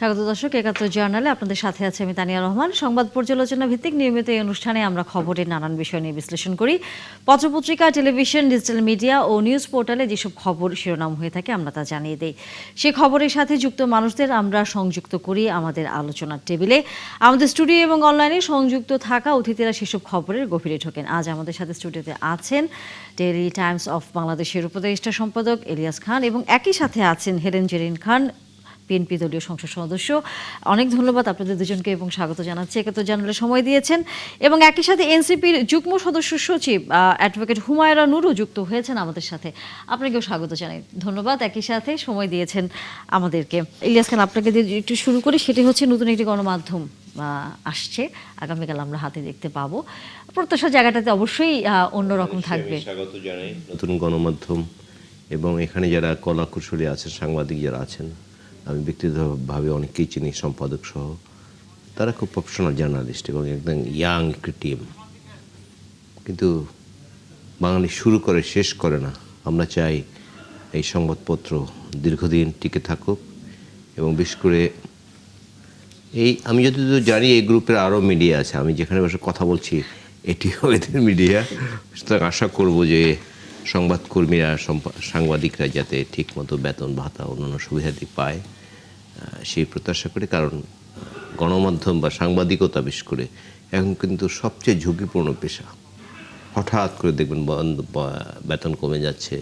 স্বাগত দর্শক, ৭১ জার্নালে আপনাদের সাথে আছে আমি তানিয়া রহমান। সংবাদ পর্যালোচনা ভিত্তিক নিয়মিত এই অনুষ্ঠানে আমরা খবরের নানান বিষয় নিয়ে বিশ্লেষণ করি। পত্রপত্রিকা, টেলিভিশন, ডিজিটাল মিডিয়া ও নিউজ পোর্টালে যেসব খবর শিরোনাম হয়ে থাকে আমরা তা জানিয়ে দেই। সেই খবরের সাথে যুক্ত মানুষদের আমরা সংযুক্ত করি আমাদের আলোচনার টেবিলে। আমাদের স্টুডিও এবং অনলাইনে সংযুক্ত থাকা অতিথিরা সেসব খবরের গভীরে ঢোকেন। আজ আমাদের সাথে স্টুডিওতে আছেন ডেইলি টাইমস অফ বাংলাদেশের উপদেষ্টা সম্পাদক ইলিয়াস খান এবং একই সাথে আছেন হেলেন জেরিন খান, বিএনপি দলীয় সংসদ সদস্য। অনেক ধন্যবাদ আপনাদের দুজনকে এবং স্বাগত জানাচ্ছি। ৭১ জার্নালে সময় দিয়েছেন এবং একই সাথে এনসিপির যুগ্ম সদস্য সচিব অ্যাডভোকেট হুমায়রা নূরও যুক্ত হয়েছেন আমাদের সাথে। আপনাকেও স্বাগত জানাই, ধন্যবাদ একই সাথে সময় দিয়েছেন আমাদেরকে। ইলিয়াস খান, আপনাকে দিয়ে একটু শুরু করি। সেটি হচ্ছে নতুন একটি গণমাধ্যম আসছে, আগামীকাল আমরা হাতে দেখতে পাবো। প্রত্যাশার জায়গাটাতে অবশ্যই অন্যরকম থাকবে। স্বাগত জানাই নতুন গণমাধ্যম এবং এখানে যারা কলা কুশলী আছেন, সাংবাদিক যারা আছেন, আমি ব্যক্তিগতভাবে অনেকেই চিনি, সম্পাদক সহ। তারা খুব প্রফেশনাল জার্নালিস্ট এবং একদম ইয়াং একটি টিম। কিন্তু বাঙালি শুরু করে শেষ করে না। আমরা চাই এই সংবাদপত্র দীর্ঘদিন টিকে থাকুক এবং বিশেষ করে আমি যতদূর জানি এই গ্রুপের আরও মিডিয়া আছে। আমি যেখানে বসে কথা বলছি এটিও এদের মিডিয়া। সুতরাং আশা করব যে সংবাদকর্মীরা, সাংবাদিকরা যাতে ঠিকমতো বেতন ভাতা অন্যান্য সুবিধাদি পায়, সেই প্রত্যাশা করি। কারণ গণমাধ্যম বা সাংবাদিকতা বিশেষ করে এখন কিন্তু সবচেয়ে ঝুঁকিপূর্ণ পেশা। হঠাৎ করে দেখবেন বেতন কমে যাচ্ছে,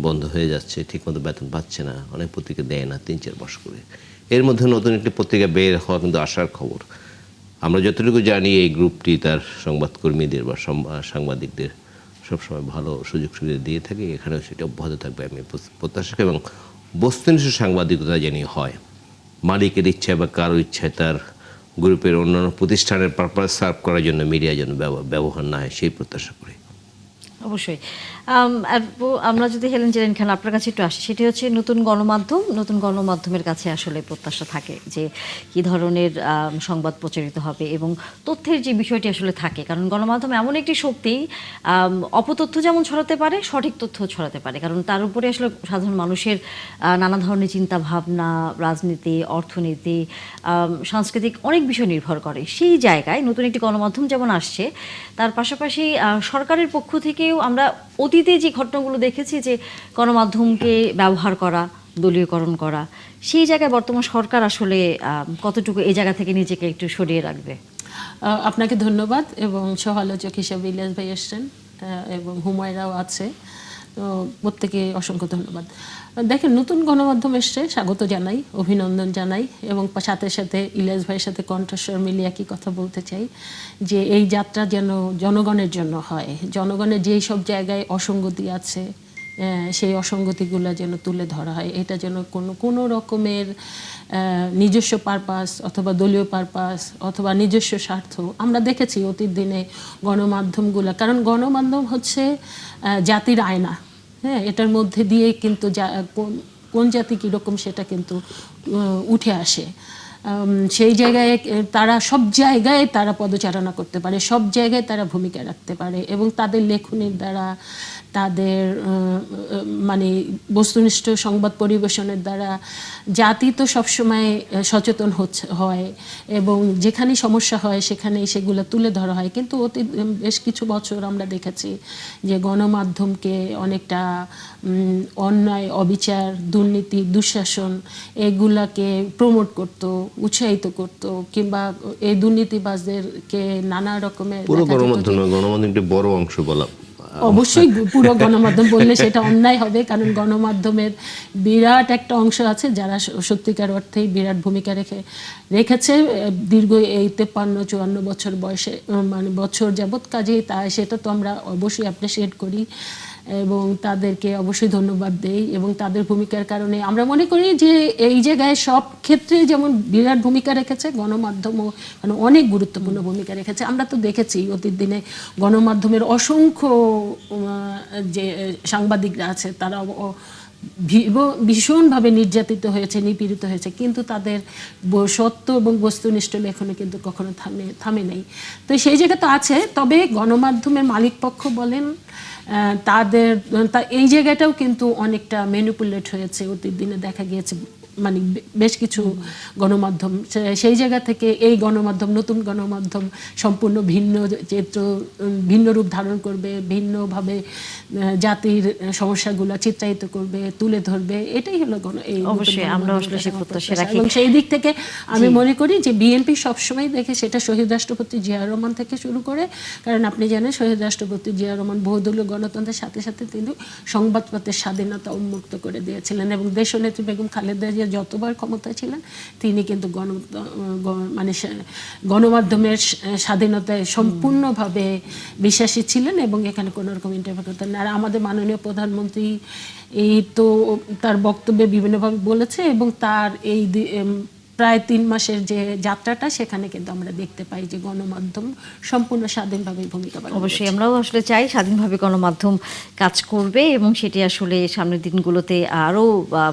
বন্ধ হয়ে যাচ্ছে, ঠিকমতো বেতন পাচ্ছে না, অনেক পত্রিকা দেয় না ৩-৪ মাস করে। এর মধ্যে নতুন একটি পত্রিকা বের হওয়া কিন্তু আশার খবর। আমরা যতটুকু জানি এই গ্রুপটি তার সংবাদকর্মীদের বা সাংবাদিকদের সবসময় ভালো সুযোগ সুবিধা দিয়ে থাকে। এখানেও সেটা অব্যাহত থাকবে আমি প্রত্যাশা করি। এবং বস্তুনিষ্ঠ সাংবাদিকতা জানি হয়, মালিকের ইচ্ছায় বা কারো ইচ্ছায় তার গ্রুপের অন্যান্য প্রতিষ্ঠানের পারপাস সার্ভ করার জন্য মিডিয়া যেন ব্যবহার না হয়, সেই প্রত্যাশা করি। অবশ্যই। আমরা যদি হেলেন জেরিন খান আপনার কাছে একটু আসি, সেটি হচ্ছে নতুন গণমাধ্যমের কাছে আসলে প্রত্যাশা থাকে যে কী ধরনের সংবাদ প্রচারিত হবে এবং তথ্যের যে বিষয়টি আসলে থাকে। কারণ গণমাধ্যম এমন একটি শক্তি, অপতথ্য যেমন ছড়াতে পারে, সঠিক তথ্য ছড়াতে পারে। কারণ তার উপরে আসলে সাধারণ মানুষের নানা ধরনের চিন্তা ভাবনা, রাজনীতি, অর্থনীতি, সাংস্কৃতিক অনেক বিষয় নির্ভর করে। সেই জায়গায় নতুন একটি গণমাধ্যম যেমন আসছে, তার পাশাপাশি সরকারের পক্ষ থেকেও আমরা অতীতে যে ঘটনাগুলো দেখেছি যে গণমাধ্যমকে ব্যবহার করা, দলীয়করণ করা, সেই জায়গায় বর্তমান সরকার আসলে কতটুকু এই জায়গা থেকে নিজেকে একটু সরিয়ে রাখবে? আপনাকে ধন্যবাদ এবং সহ-আলোচক হিসেবে ইলিয়াস ভাই এসছেন এবং হুমায়রাও আছে, তো প্রত্যেকে অসংখ্য ধন্যবাদ। দেখেন, নতুন গণমাধ্যম এসছে, স্বাগত জানাই, অভিনন্দন জানাই এবং সাথে সাথে ইলিয়াস ভাইয়ের সাথে কণ্ঠস্বর মিলিয়ে একই কথা বলতে চাই যে এই যাত্রা যেন জনগণের জন্য হয়। জনগণের যেই সব জায়গায় অসঙ্গতি আছে সেই অসঙ্গতিগুলো যেন তুলে ধরা হয়। এটা যেন কোনো রকমের নিজস্ব পারপাস অথবা দলীয় পারপাস অথবা নিজস্ব স্বার্থ, আমরা দেখেছি অতীত দিনে গণমাধ্যমগুলো, কারণ গণমাধ্যম হচ্ছে জাতির আয়না। হ্যাঁ, এটার মধ্যে দিয়ে কিন্তু কোন জাতি কীরকম সেটা কিন্তু উঠে আসে। সেই জায়গায় তারা সব জায়গায় তারা পদচারণা করতে পারে, সব জায়গায় তারা ভূমিকা রাখতে পারে এবং তাদের লেখনের দ্বারা, তাদের মানে বস্তুনিষ্ঠ সংবাদ পরিবেশনের দ্বারা জাতি তো সবসময় সচেতন হয় এবং যেখানে সমস্যা হয় সেখানেই সেগুলো তুলে ধরা হয়। কিন্তু অতীত বেশ কিছু বছর আমরা দেখেছি যে গণমাধ্যমকে অনেকটা অন্যায়, অবিচার, দুর্নীতি, দুঃশাসন এগুলাকে প্রমোট করত, উৎসাহিত করত, কিংবা এই দুর্নীতিবাজদেরকে নানা রকমের গণমাধ্যমের বড় অংশ বলা, অবশ্যই পুরো গণমাধ্যম বললে সেটা অন্যায় হবে, কারণ গণমাধ্যমের বিরাট একটা অংশ আছে যারা সত্যিকার অর্থেই বিরাট ভূমিকা রেখেছে দীর্ঘ এই 53-54 বছর বয়সে, মানে বছর যাবৎ কাজেই সেটা তো আমরা অবশ্যই অ্যাপ্রিসিয়েট করি এবং তাদেরকে অবশ্যই ধন্যবাদ দেই। এবং তাদের ভূমিকার কারণে আমরা মনে করি যে এই জায়গায় সব ক্ষেত্রে যেমন বিরাট ভূমিকা রেখেছে, গণমাধ্যমও অনেক গুরুত্বপূর্ণ ভূমিকা রেখেছে। আমরা তো দেখেছি অতীত দিনে গণমাধ্যমের অসংখ্য যে সাংবাদিকরা আছে তারা ভীষণভাবে নির্যাতিত হয়েছে, নিপীড়িত হয়েছে, কিন্তু তাদের সত্য এবং বস্তুনিষ্ঠ লেখনে কিন্তু কখনো থামে নেই। তো সেই জায়গা তো আছে। তবে গণমাধ্যমের মালিকপক্ষ বলেন, তাদের এই জায়গাটাও কিন্তু অনেকটা ম্যানিপুলেট হয়েছে। অতীত দিনে দেখা গিয়েছে মানে বেশ কিছু গণমাধ্যম, সেই জায়গা থেকে এই গণমাধ্যম, নতুন গণমাধ্যম সম্পূর্ণ ভিন্ন চিত্র, ভিন্ন রূপ ধারণ করবে, ভিন্নভাবে জাতির সমস্যাগুলো চিত্রায়িত করবে, তুলে ধরবে, এটাই হলো এই নতুন অবশ্যই আমরা গণমাধ্যমের আসলে কাছে সেই আমার প্রত্যাশা প্রত্যাশা। রাখি। এবং সেই দিক থেকে আমি মনে করি যে বিএনপি সবসময় দেখে, সেটা শহীদ রাষ্ট্রপতি জিয়া রহমান থেকে শুরু করে, কারণ আপনি জানেন শহীদ রাষ্ট্রপতি জিয়া রহমান বহুদলীয় গণতন্ত্রের সাথে সাথে তিনি সংবাদপত্রের স্বাধীনতা উন্মুক্ত করে দিয়েছিলেন, এবং দেশনেত্রী বেগম খালেদা জিয়া যতবার ক্ষমতায় ছিলেন তিনি কিন্তু মানে গণমাধ্যমের স্বাধীনতায় সম্পূর্ণভাবে বিশ্বাসী ছিলেন, এবং এখানে কোনো রকম ইন্টারফেয়ার করতেন না। আর আমাদের মাননীয় প্রধানমন্ত্রী এই তো তার বক্তব্যে বিভিন্নভাবে বলেছে, এবং তার এই প্রায় 3 মাসের যে যাত্রাটা, সেখানে কিন্তু আমরা দেখতে পাই যে গণমাধ্যম সম্পূর্ণ স্বাধীনভাবে ভূমিকা পালন করছে। অবশ্যই আমরাও আসলে চাই স্বাধীনভাবে গণমাধ্যম কাজ করবে এবং সেটি আসলে সামনের দিনগুলোতে আরও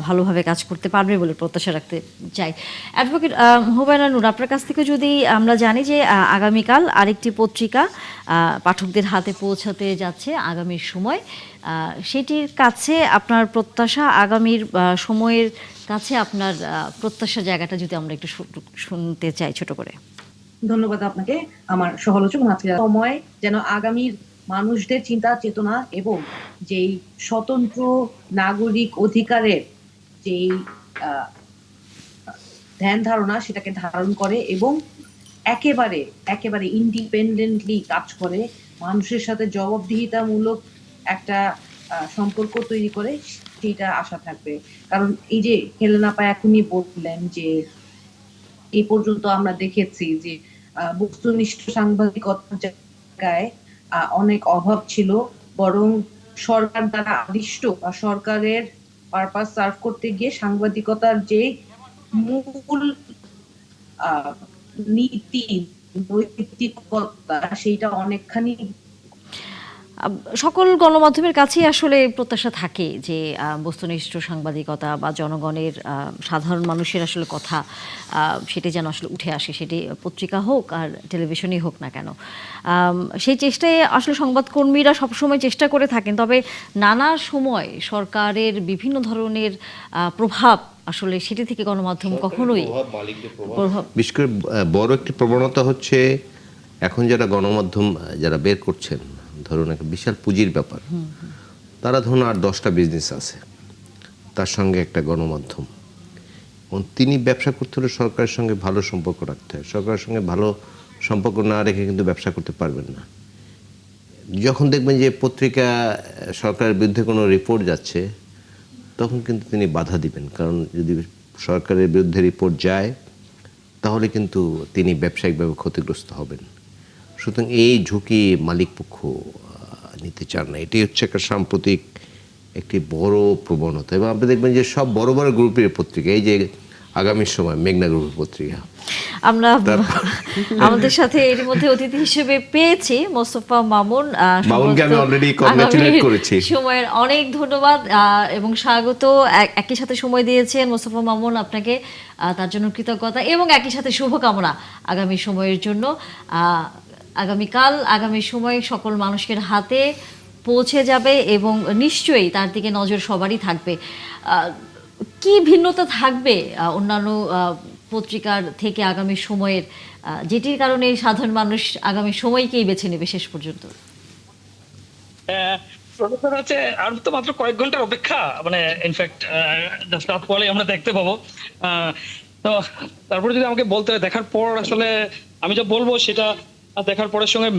ভালোভাবে কাজ করতে পারবে বলে প্রত্যাশা রাখতে চাই। অ্যাডভোকেট হুমায়রা নূর, আপনার কাছ থেকে যদি আমরা জানি যে আগামীকাল আরেকটি পত্রিকা পাঠকদের হাতে পৌঁছাতে যাচ্ছে আগামীর সময়, সেটির কাছে আপনার প্রত্যাশা, আগামীর সময়ের কাছে আপনার প্রত্যাশার জায়গাটা যদি আমরা একটু শুনতে চাই ছোট করে। ধন্যবাদ আপনাকে, আমার সহলোচক মাতৃরা। সময় যেন আগামীর মানুষদের চিন্তা চেতনা এবং যেই স্বতন্ত্র নাগরিক অধিকারের যেই ধ্যান ধারণা সেটাকে ধারণ করে এবং একেবারে একেবারে ইন্ডিপেন্ডেন্টলি কাজ করে, মানুষের সাথে জবাবদিহিতামূলক একটা সম্পর্ক তৈরি করে, সেটা আশা থাকবে। কারণ এই যে হেলেনা আপা এখনই বললেন যে এই পর্যন্ত আমরা দেখেছি যে বস্তুনিষ্ঠ সাংবাদিকতার জায়গায় অনেক অভাব ছিল, বরং সরকার দ্বারা আদিষ্ট বা সরকারের পারপাস সার্ভ করতে গিয়ে সাংবাদিকতার যে মূল নীতি নৈতিকতা সেইটা অনেকখানি সকল গণমাধ্যমের কাছেই আসলে প্রত্যাশা থাকে যে বস্তুনিষ্ঠ সাংবাদিকতা বা জনগণের সাধারণ মানুষের আসলে কথা সেটি যেন আসলে উঠে আসে, সেটি পত্রিকা হোক আর টেলিভিশনই হোক না কেন। সেই চেষ্টায় আসলে সংবাদকর্মীরা সবসময় চেষ্টা করে থাকেন, তবে নানা সময় সরকারের বিভিন্ন ধরনের প্রভাব আসলে সেটি থেকে গণমাধ্যম কখনোই বিশেষ করে বড় একটি প্রবণতা হচ্ছে এখন যারা গণমাধ্যম যারা বের করছেন, ধরুন একটা বিশাল পুঁজির ব্যাপার, তারা ধরুন আর 10টা বিজনেস আছে, তার সঙ্গে একটা গণমাধ্যম, তিনি ব্যবসা করতে হলে সরকারের সঙ্গে ভালো সম্পর্ক রাখতে হয়। সরকারের সঙ্গে ভালো সম্পর্ক না রেখে কিন্তু ব্যবসা করতে পারবেন না। যখন দেখবেন যে পত্রিকা সরকারের বিরুদ্ধে কোনো রিপোর্ট যাচ্ছে, তখন কিন্তু তিনি বাধা দিবেন, কারণ যদি সরকারের বিরুদ্ধে রিপোর্ট যায় তাহলে কিন্তু তিনি ব্যবসায়িকভাবে ক্ষতিগ্রস্ত হবেন। সুতরাং এই ঝুঁকি মালিকপক্ষ নিতে চান না। এটি হচ্ছে একটা সাম্প্রতিক একটি বড় প্রবণতা। এবং আপনি দেখবেন যে সব বড় বড় গ্রুপের পত্রিকা, এই যে আগামীর সময় মেঘনা গ্রুপের পত্রিকা, আমরা আমাদের সাথে এর মধ্যে অতিথি হিসেবে পেয়েছি মোস্তফা মামুন। মামুনকে আমি অলরেডি কংগ্রাচুলেট করেছি। সময়ের অনেক ধন্যবাদ এবং স্বাগত। একই সাথে সময় দিয়েছেন মোস্তফা মামুন, আপনাকে তার জন্য কৃতজ্ঞতা এবং একই সাথে শুভকামনা আগামী সময়ের জন্য। আগামীকাল আগামী সময় সকল মানুষের হাতে পৌঁছে যাবে এবং নিশ্চয়ই তার দিকে নজর সবারই থাকবে। কি ভিন্নতা থাকবে অন্যান্য পত্রিকার থেকে আগামী সময়ের, যেটির কারণে সাধারণ মানুষ আগামী সময়কেই বেছে নেবে শেষ পর্যন্ত? হচ্ছে আর তো মাত্র কয়েক ঘন্টার অপেক্ষা, মানে ইনফ্যাক্ট রাত পরে আমরা দেখতে পাবো। তো তারপরে যদি আমাকে বলতে হয় দেখার পর, আসলে আমি যা বলবো সেটা দেখার পরের সঙ্গে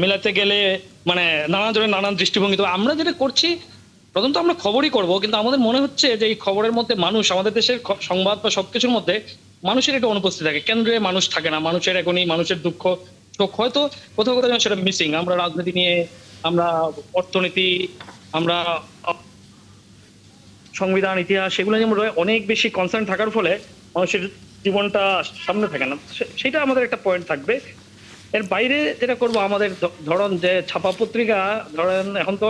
মেলাতে গেলে মানে নানান জনের নানান দৃষ্টিভঙ্গি। তো আমরা যেটা করছি, প্রথমত আমরা খবরই করব, কিন্তু আমাদের মনে হচ্ছে যে এই খবরের মধ্যে মানুষ, আমাদের দেশের সংবাদ বা সবকিছুর মধ্যে মানুষের একটা অনুপস্থিত থাকে, কেন্দ্রে মানুষ থাকে না। মানুষের এখনই মানুষের দুঃখ শোক হয়তো কোথাও কোথাও যেন সেটা মিসিং। আমরা রাজনীতি নিয়ে, আমরা অর্থনীতি, আমরা সংবিধান, ইতিহাস, সেগুলো যেমন অনেক বেশি কনসার্ন থাকার ফলে মানুষের জীবনটা সামনে থাকে না। সেটা আমাদের একটা পয়েন্ট থাকবে। এর বাইরে যেটা করবো, আমাদের ধরেন যে ছাপা পত্রিকা, ধরেন এখন তো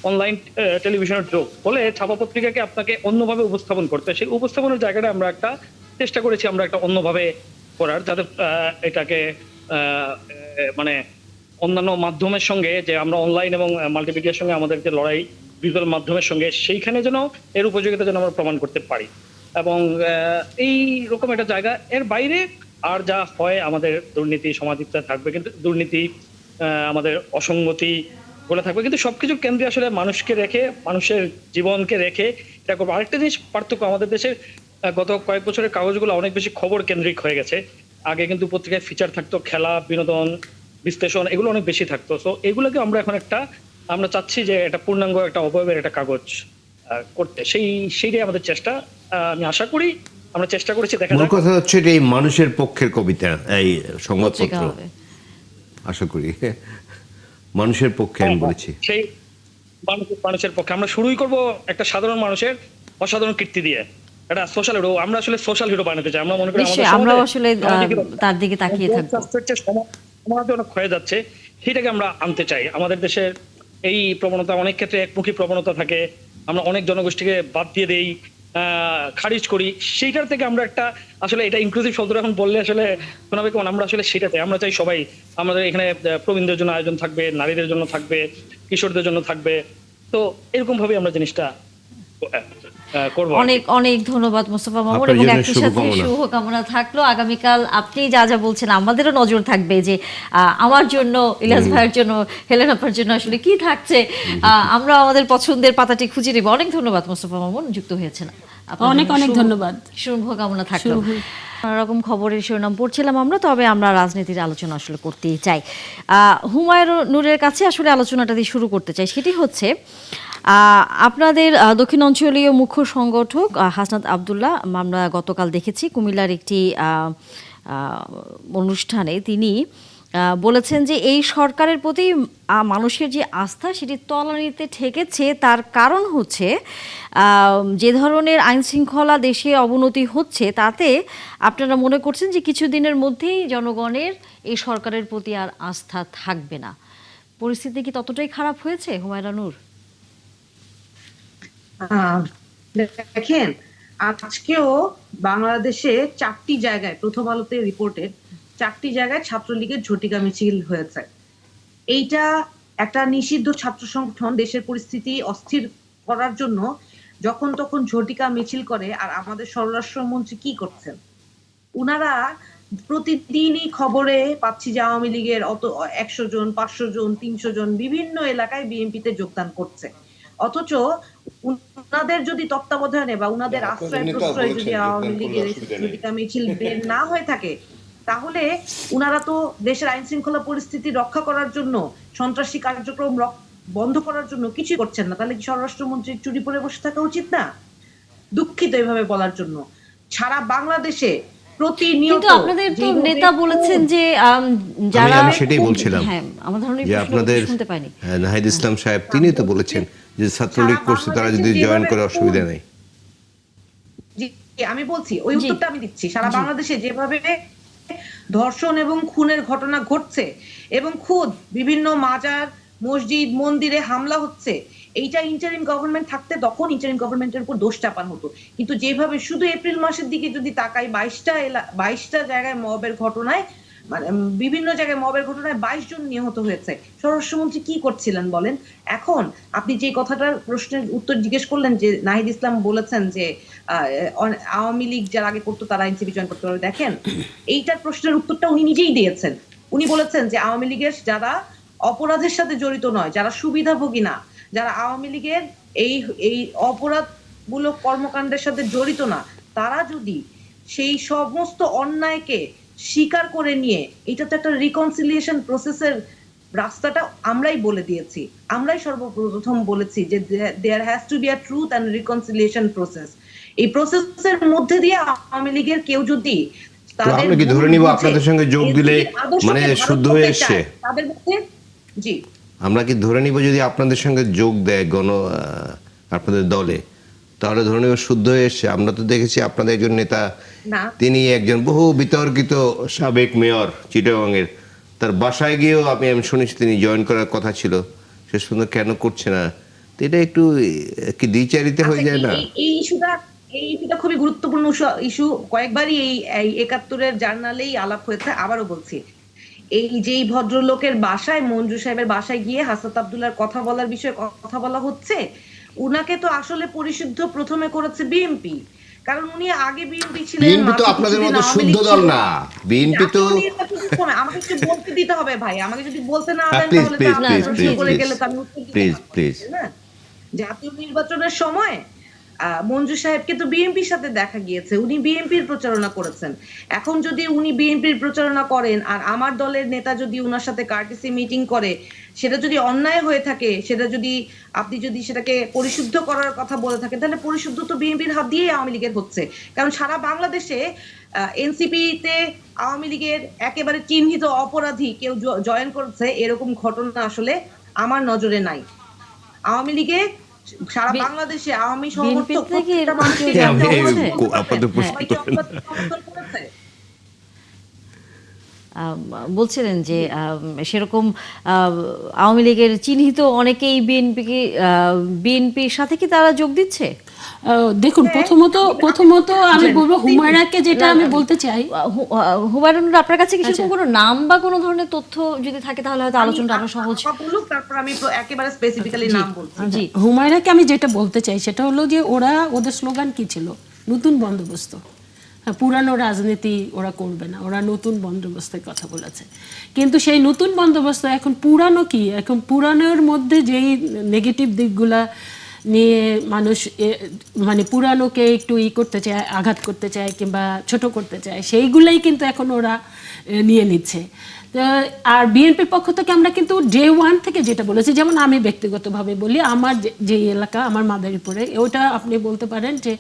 অনলাইন টেলিভিশনের যোগ বলে ছাপা পত্রিকাকে আপনাকে অন্যভাবে উপস্থাপন করতে, সেই উপস্থাপনের জায়গাটা আমরা একটা চেষ্টা করেছি আমরা একটা অন্যভাবে করার, যাতে এটাকে মানে অন্যান্য মাধ্যমের সঙ্গে, যে আমরা অনলাইন এবং মাল্টিমিডিয়ার সঙ্গে আমাদের যে লড়াই ডিজিটাল মাধ্যমের সঙ্গে, সেইখানে যেন এর উপযোগিতা যেন আমরা প্রমাণ করতে পারি। এবং এই রকম একটা জায়গা, এর বাইরে আর যা হয় আমাদের দুর্নীতি সমাধিকতা থাকবে, কিন্তু দুর্নীতি আমাদের অসঙ্গতি গুলো থাকবে, কিন্তু সবকিছু কেন্দ্রে আসলে মানুষকে রেখে, মানুষের জীবনকে রেখে এটা করবো। আরেকটা জিনিস পার্থক্য, আমাদের দেশের গত কয়েক বছরের কাগজগুলো অনেক বেশি খবর কেন্দ্রিক হয়ে গেছে। আগে কিন্তু পত্রিকায় ফিচার থাকতো, খেলা, বিনোদন, বিশ্লেষণ, এগুলো অনেক বেশি থাকতো। সো এগুলোকে আমরা এখন আমরা চাচ্ছি যে এটা পূর্ণাঙ্গ একটা অবয়বের একটা কাগজ করতে, সেইটাই আমাদের চেষ্টা। আমি আশা করি, আমরা চেষ্টা করেছি, দেখা মূল যাক। কথা হচ্ছে এটা এই মানুষের পক্ষের কবিতা, এই সংবাদপত্র পত্রিকা হবে। আশা করি মানুষের পক্ষে আমি বলেছি। সেই মানুষের পক্ষে আমরা শুরুই করব একটা সাধারণ মানুষের অসাধারণ কীর্তি দিয়ে, একটা সোশ্যাল হিরো। আমরা আসলে সোশ্যাল হিরো বানাতে চাই। আমরা মনে করি নিশ্চয়ই আমরাও আসলে তার দিকে তাকিয়ে থাকবো। সমাজ অনেক ক্ষয়ে যাচ্ছে, সেটাকে আমরা আনতে চাই। আমাদের দেশের এই প্রবণতা অনেক ক্ষেত্রে একমুখী প্রবণতা থাকে, আমরা অনেক জনগোষ্ঠীকে বাদ দিয়ে দেই, খারিজ করি। সেইটার থেকে আমরা একটা, আসলে এটা ইনক্লুসিভ শব্দটা এখন বললে আসলে শোনাবে কেমন, আমরা আসলে সেটাতে আমরা চাই সবাই। আমাদের এখানে প্রবীণদের জন্য আয়োজন থাকবে, নারীদের জন্য থাকবে, কিশোরদের জন্য থাকবে। তো এরকম ভাবে আমরা জিনিসটা করবো। অনেক অনেক ধন্যবাদ মোস্তফা মামুন, আপনার এবং জন্য একই সাথে শুভকামনা। শুভকামনা থাকলো। আগামীকাল আপনি যা যা বলছেন আমাদেরও নজর থাকবে যে আমার জন্য, ইলিয়াস ভাইয়ের জন্য, হেলেন আপার জন্য আসলে কি থাকছে। আমরা আমাদের পছন্দের পাতাটি খুঁজে নেব। অনেক ধন্যবাদ মোস্তফা মামুন, যুক্ত হয়েছেন। আপনার অনেক জন্য অনেক ধন্যবাদ। শুভকামনা থাকলো। নানা রকম খবরের শিরোনাম পড়ছিলাম আমরা, তবে আমরা রাজনীতির আলোচনা আসলে করতেই চাই। হুমায়ুনুরের কাছে আসলে আলোচনাটা দিয়ে শুরু করতে চাই। সেটি হচ্ছে আপনাদের দক্ষিণ অঞ্চলীয় মুখ্য সংগঠক হাসনাত আবদুল্লাহ, আমরা গতকাল দেখেছি কুমিল্লার একটি অনুষ্ঠানে তিনি বলেছেন যে এই সরকারের প্রতি মানুষের যে আস্থা সেটি তলানিতে ঠেকেছে। তার কারণ হচ্ছে যে ধরনের আইন শৃঙ্খলা দেশে অবনতি হচ্ছে, তাতে আপনারা মনে করছেন যে কিছুদিনের মধ্যেই জনগণের এই সরকারের প্রতি আর আস্থা থাকবে না। পরিস্থিতি কি ততটাই খারাপ হয়েছে হুমায়ুনুর? দেখেন, আজকেও বাংলাদেশে 4টি জায়গায়, প্রথম আলোতে রিপোর্টেড 4টি জায়গায় ছাত্রলীগের ঝটিকা মিছিল হয়েছে। এইটা একটা নিষিদ্ধ ছাত্র সংগঠন দেশের পরিস্থিতি অস্থির করার জন্য যখন তখন ঝটিকা মিছিল করে। আর আমাদের স্বরাষ্ট্রমন্ত্রী কি করছেন? উনারা প্রতিদিনই খবরে পাচ্ছি যে আওয়ামী লীগের 100 জন, 500 জন, 300 জন বিভিন্ন এলাকায় বিএনপিতে যোগদান করছে। অথচ উনাদের যদি তত্ত্বাবধানে বা উনাদের আশ্রয় প্রশ্রয় যদি আওয়ামী লীগের ঝটিকা মিছিল বের না হয়ে থাকে, তাহলে উনারা তো দেশের আইন শৃঙ্খলা পরিস্থিতি রক্ষা করার জন্য, সন্ত্রাসী কার্যক্রম বন্ধ করার জন্য কিছুই করছেন না। তাহলে কি স্বরাষ্ট্রমন্ত্রীর চুরি পরে বসে থাকা উচিত না? দুঃখিত এভাবে বলার জন্য। সারা বাংলাদেশে প্রতিনিয়ত, কিন্তু আপনাদের তো নেতা বলেছেন যে যারা, আমি সেটাই বলছিলাম হ্যাঁ আমার ধারণা যে আপনাদের শুনতে পাইনি। নাহিদ ইসলাম সাহেব তিনি তো বলেছেন যে ছাত্রলীগ করছে, তারা যদি জয়েন করে অসুবিধা নেই। আমি বলছি, ওই উত্তরটা আমি দিচ্ছি। সারা বাংলাদেশে যেভাবে ধর্ষণ এবং খুনের ঘটনা ঘটছে এবং খুদ বিভিন্ন মাজার, মসজিদ, মন্দিরে হামলা হচ্ছে, এইটা ইন্টারিম গভর্নমেন্ট থাকতে তখন ইন্টারিম গভর্নমেন্টের উপর দোষ চাপান হতো। কিন্তু যেভাবে শুধু এপ্রিল মাসের দিকে যদি তাকাই, 22টা জায়গায় মবের ঘটনায়, মানে বিভিন্ন জায়গায় মবের ঘটনায় 22 জন নিহত হয়েছে। স্বরাষ্ট্রমন্ত্রী কি করছিলেন বলেন? এখন আপনি যে কথাটার প্রশ্নের উত্তর জিজ্ঞেস করলেন যে নাহিদ ইসলাম বলেছেন যে আওয়ামী লীগ যারা আগে করতো তারা আইনজীবী জয়েন করতে পারবে। দেখেন, এইটার প্রশ্নের উত্তরটা উনি নিজেই দিয়েছেন। উনি বলেছেন যে আওয়ামী লীগের যারা অপরাধের সাথে জড়িত নয়, যারা সুবিধাভোগী না, যারা আওয়ামী লীগের এই অপরাধমূলক কর্মকাণ্ডের সাথে জড়িত না, তারা যদি সেই সমস্ত অন্যায়কে স্বীকার করে নিয়ে, এটা তো একটা রিকনসিলিয়েশন প্রসেসের রাস্তাটা আমরাই বলে দিয়েছি। আমরাই সর্বপ্রথম বলেছি যে there has to be a truth and reconciliation process. এই প্রসেসের মধ্যে দিয়ে আওয়ামী লীগের কেউ যদি আমরা কি ধরে নিব আপনাদের সঙ্গে যোগ দিলে মানে শুদ্ধ হয়ে এসছে? তাদের মধ্যে, জি, আমরা কি ধরে নিব যদি আপনাদের সঙ্গে যোগ দেয় আপনাদের দলে, তাহলে ধরে নিব শুদ্ধ হয়ে এসছে? আমরা তো দেখেছি আপনাদের একজন নেতা, তিনি একজন বহু বিতর্কিত সাবেক মেয়র চিটাগাংয়ের, তার বাসায় গিয়েও আমি শুনেছি তিনি জয়েন করার কথা ছিল, শেষ পর্যন্ত কেন করছে না? তো এটা একটু কি দ্বিচারিতা হয়ে যায় না? এই ইস্যুটা খুবই গুরুত্বপূর্ণ ইস্যু। কয়েকবারই এই 71-এর জার্নালেই আলাপ হয়েছে। আবারও বলছি, এই যে ভদ্রলোকের বাসায়, মঞ্জু সাহেবের বাসায় গিয়ে হাসনাত আবদুল্লাহর কথা বলার বিষয়ে কথা বলা হচ্ছে, উনাকে তো আসলে পরিশুদ্ধ প্রথমে করেছে বিএনপি। কারণ উনি আগে বিএনপি ছিলেন, বিএনপি তো মাত্র আপনাদের কিছুদিন মতো আওয়ামী শুদ্ধ লীগ দল ছিল। না, বিএনপি তো জাতীয় নির্বাচনের সময় আমাকে একটু বলতে দিতে হবে ভাই, আমাকে যদি বলতে না দেন প্লিজ তাহলে তো প্লিজ আপনি প্লিজ প্রশ্ন প্লিজ করে প্লিজ গেলে তো আমি উত্তর দিতে প্লিজ পারবো না, প্লিজ তাই না? জাতীয় নির্বাচনের সময় মঞ্জু সাহেবকে তো বিএনপির সাথে দেখা গিয়েছে, উনি বিএনপির প্রচারণা করেছেন। এখন যদি উনি বিএনপির প্রচারণা করেন আর আমার দলের নেতা যদি উনার সাথে কার্টিসি মিটিং করে, সেটা যদি অন্যায় হয়ে থাকে, সেটা যদি আপনি যদি সেটাকে পরিশুদ্ধ করার কথা বলে থাকেন, তাহলে পরিশুদ্ধ তো বিএনপির হাত দিয়েই আওয়ামী লীগের হচ্ছে। কারণ সারা বাংলাদেশে এনসিপিতে আওয়ামী লীগের একেবারে চিহ্নিত অপরাধী কেউ জয়েন করেছে এরকম ঘটনা আসলে আমার নজরে নাই। আওয়ামী লীগে সারা বি- বাংলাদেশে আওয়ামী বিএনপি সমর্থক থেকে প্রত্যেকটা এরকম মানুষকে কেউ আমি জয়েন এই করেছে? আপনাদের প্রশ্ন হ্যাঁ। সবাইকে সমর্থন করেছে। বলছিলেন যে সেরকম আওয়ামী লীগের চিহ্নিত অনেকেই বিএনপির সাথে কি তারা যোগ দিচ্ছে? দেখুন, প্রথমত আমি বলবো হুমায়রাকে যেটা না, আমি বলতে চাই। হুমায়ুন, আপনার কাছে কি আচ্ছা। সেরকম কোনো নাম বা কোনো ধরনের তথ্য যদি থাকে তাহলে হয়তো আলোচনাটা আরো সহজ। বলুক, তারপর আমি একেবারে স্পেসিফিক্যালি নাম বলছি। জি, হুমায়রাকে আমি যেটা বলতে চাই সেটা হলো যে ওদের স্লোগান কি ছিল? নতুন বন্দোবস্ত। হ্যাঁ, পুরানো রাজনীতি ওরা করবে না, ওরা নতুন বন্দোবস্তের কথা বলেছে। কিন্তু সেই নতুন বন্দোবস্ত এখন পুরানো কি, এখন পুরানোর মধ্যে যেই নেগেটিভ দিকগুলা নিয়ে মানুষ মানে পুরানোকে একটু করতে চায়, আঘাত করতে চায় কিংবা ছোট করতে চায়, সেইগুলাই কিন্তু এখন ওরা নিয়ে নিচ্ছে। আর বিএনপির পক্ষ থেকে আমরা কিন্তু ডে ওয়ান থেকে যেটা বলেছি, যেমন আমি ব্যক্তিগতভাবে বলি, আমার যে এলাকা, আমার মাদারীপুরে, ওটা আপনি বলতে পারেন যে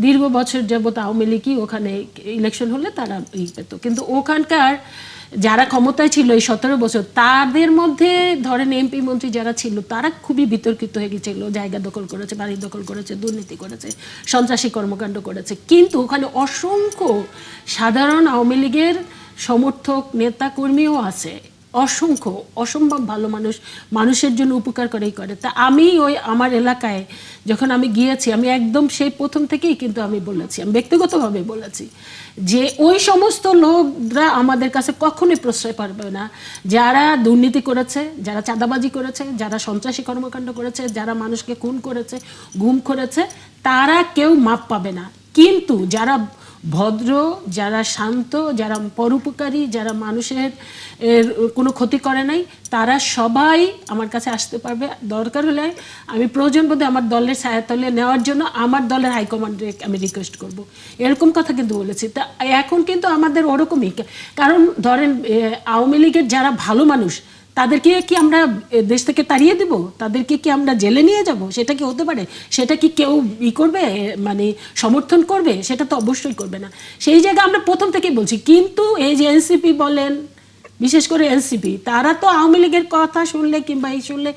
দীর্ঘ বছর যাবত আওয়ামী লীগই ওখানে ইলেকশন হলে তারা পেত। কিন্তু ওখানকার যারা ক্ষমতায় ছিল এই 17 বছর, তাদের মধ্যে ধরেন এমপি মন্ত্রী যারা ছিল তারা খুবই বিতর্কিত হয়ে গেছিল, জায়গা দখল করেছে, বাড়ি দখল করেছে, দুর্নীতি করেছে, সন্ত্রাসী কর্মকাণ্ড করেছে। কিন্তু ওখানে অসংখ্য সাধারণ আওয়ামী লীগের সমর্থক নেতা কর্মীও আছে, অসংখ্য, অসম্ভব ভালো মানুষ, মানুষের জন্য উপকার করেই করে। তা আমি আমার এলাকায় যখন আমি গিয়েছি, আমি একদম সেই প্রথম থেকেই কিন্তু আমি বলেছি, আমি ব্যক্তিগতভাবে বলেছি যে ওই সমস্ত লোকরা আমাদের কাছে কখনোই প্রশ্রয় পাবে না যারা দুর্নীতি করেছে, যারা চাঁদাবাজি করেছে, যারা সন্ত্রাসী কর্মকাণ্ড করেছে, যারা মানুষকে খুন করেছে, গুম করেছে, তারা কেউ মাপ পাবে না। কিন্তু যারা ভদ্র, যারা শান্ত, যারা পরোপকারী, যারা মানুষের কোনো ক্ষতি করে নাই, তারা সবাই আমার কাছে আসতে পারবে। দরকার হলে আমি প্রয়োজন বোধে আমার দলের ছায়াতলে নেওয়ার জন্য আমার দলের হাইকমান্ডে আমি রিকোয়েস্ট করব, এরকম কথা কিন্তু বলেছি। তা এখন কিন্তু আমাদের ওরকমই, কারণ ধরেন আওয়ামী লীগের যারা ভালো মানুষ তাদেরকে কি আমরা দেশ থেকে তাড়িয়ে দেব? তাদেরকে কি আমরা জেলে নিয়ে যাব? সেটা কি হতে পারে? সেটা কি কেউ করবে, মানে সমর্থন করবে? সেটা তো অবশ্যই করবে না। সেই জায়গায় আমরা প্রথম থেকেই বলছি। কিন্তু এই যে এনসিপি বলেন, বিশেষ করে এনসিপি, তারা তো আওয়ামী লীগের কথা শুনলে কিংবা এই শুনলে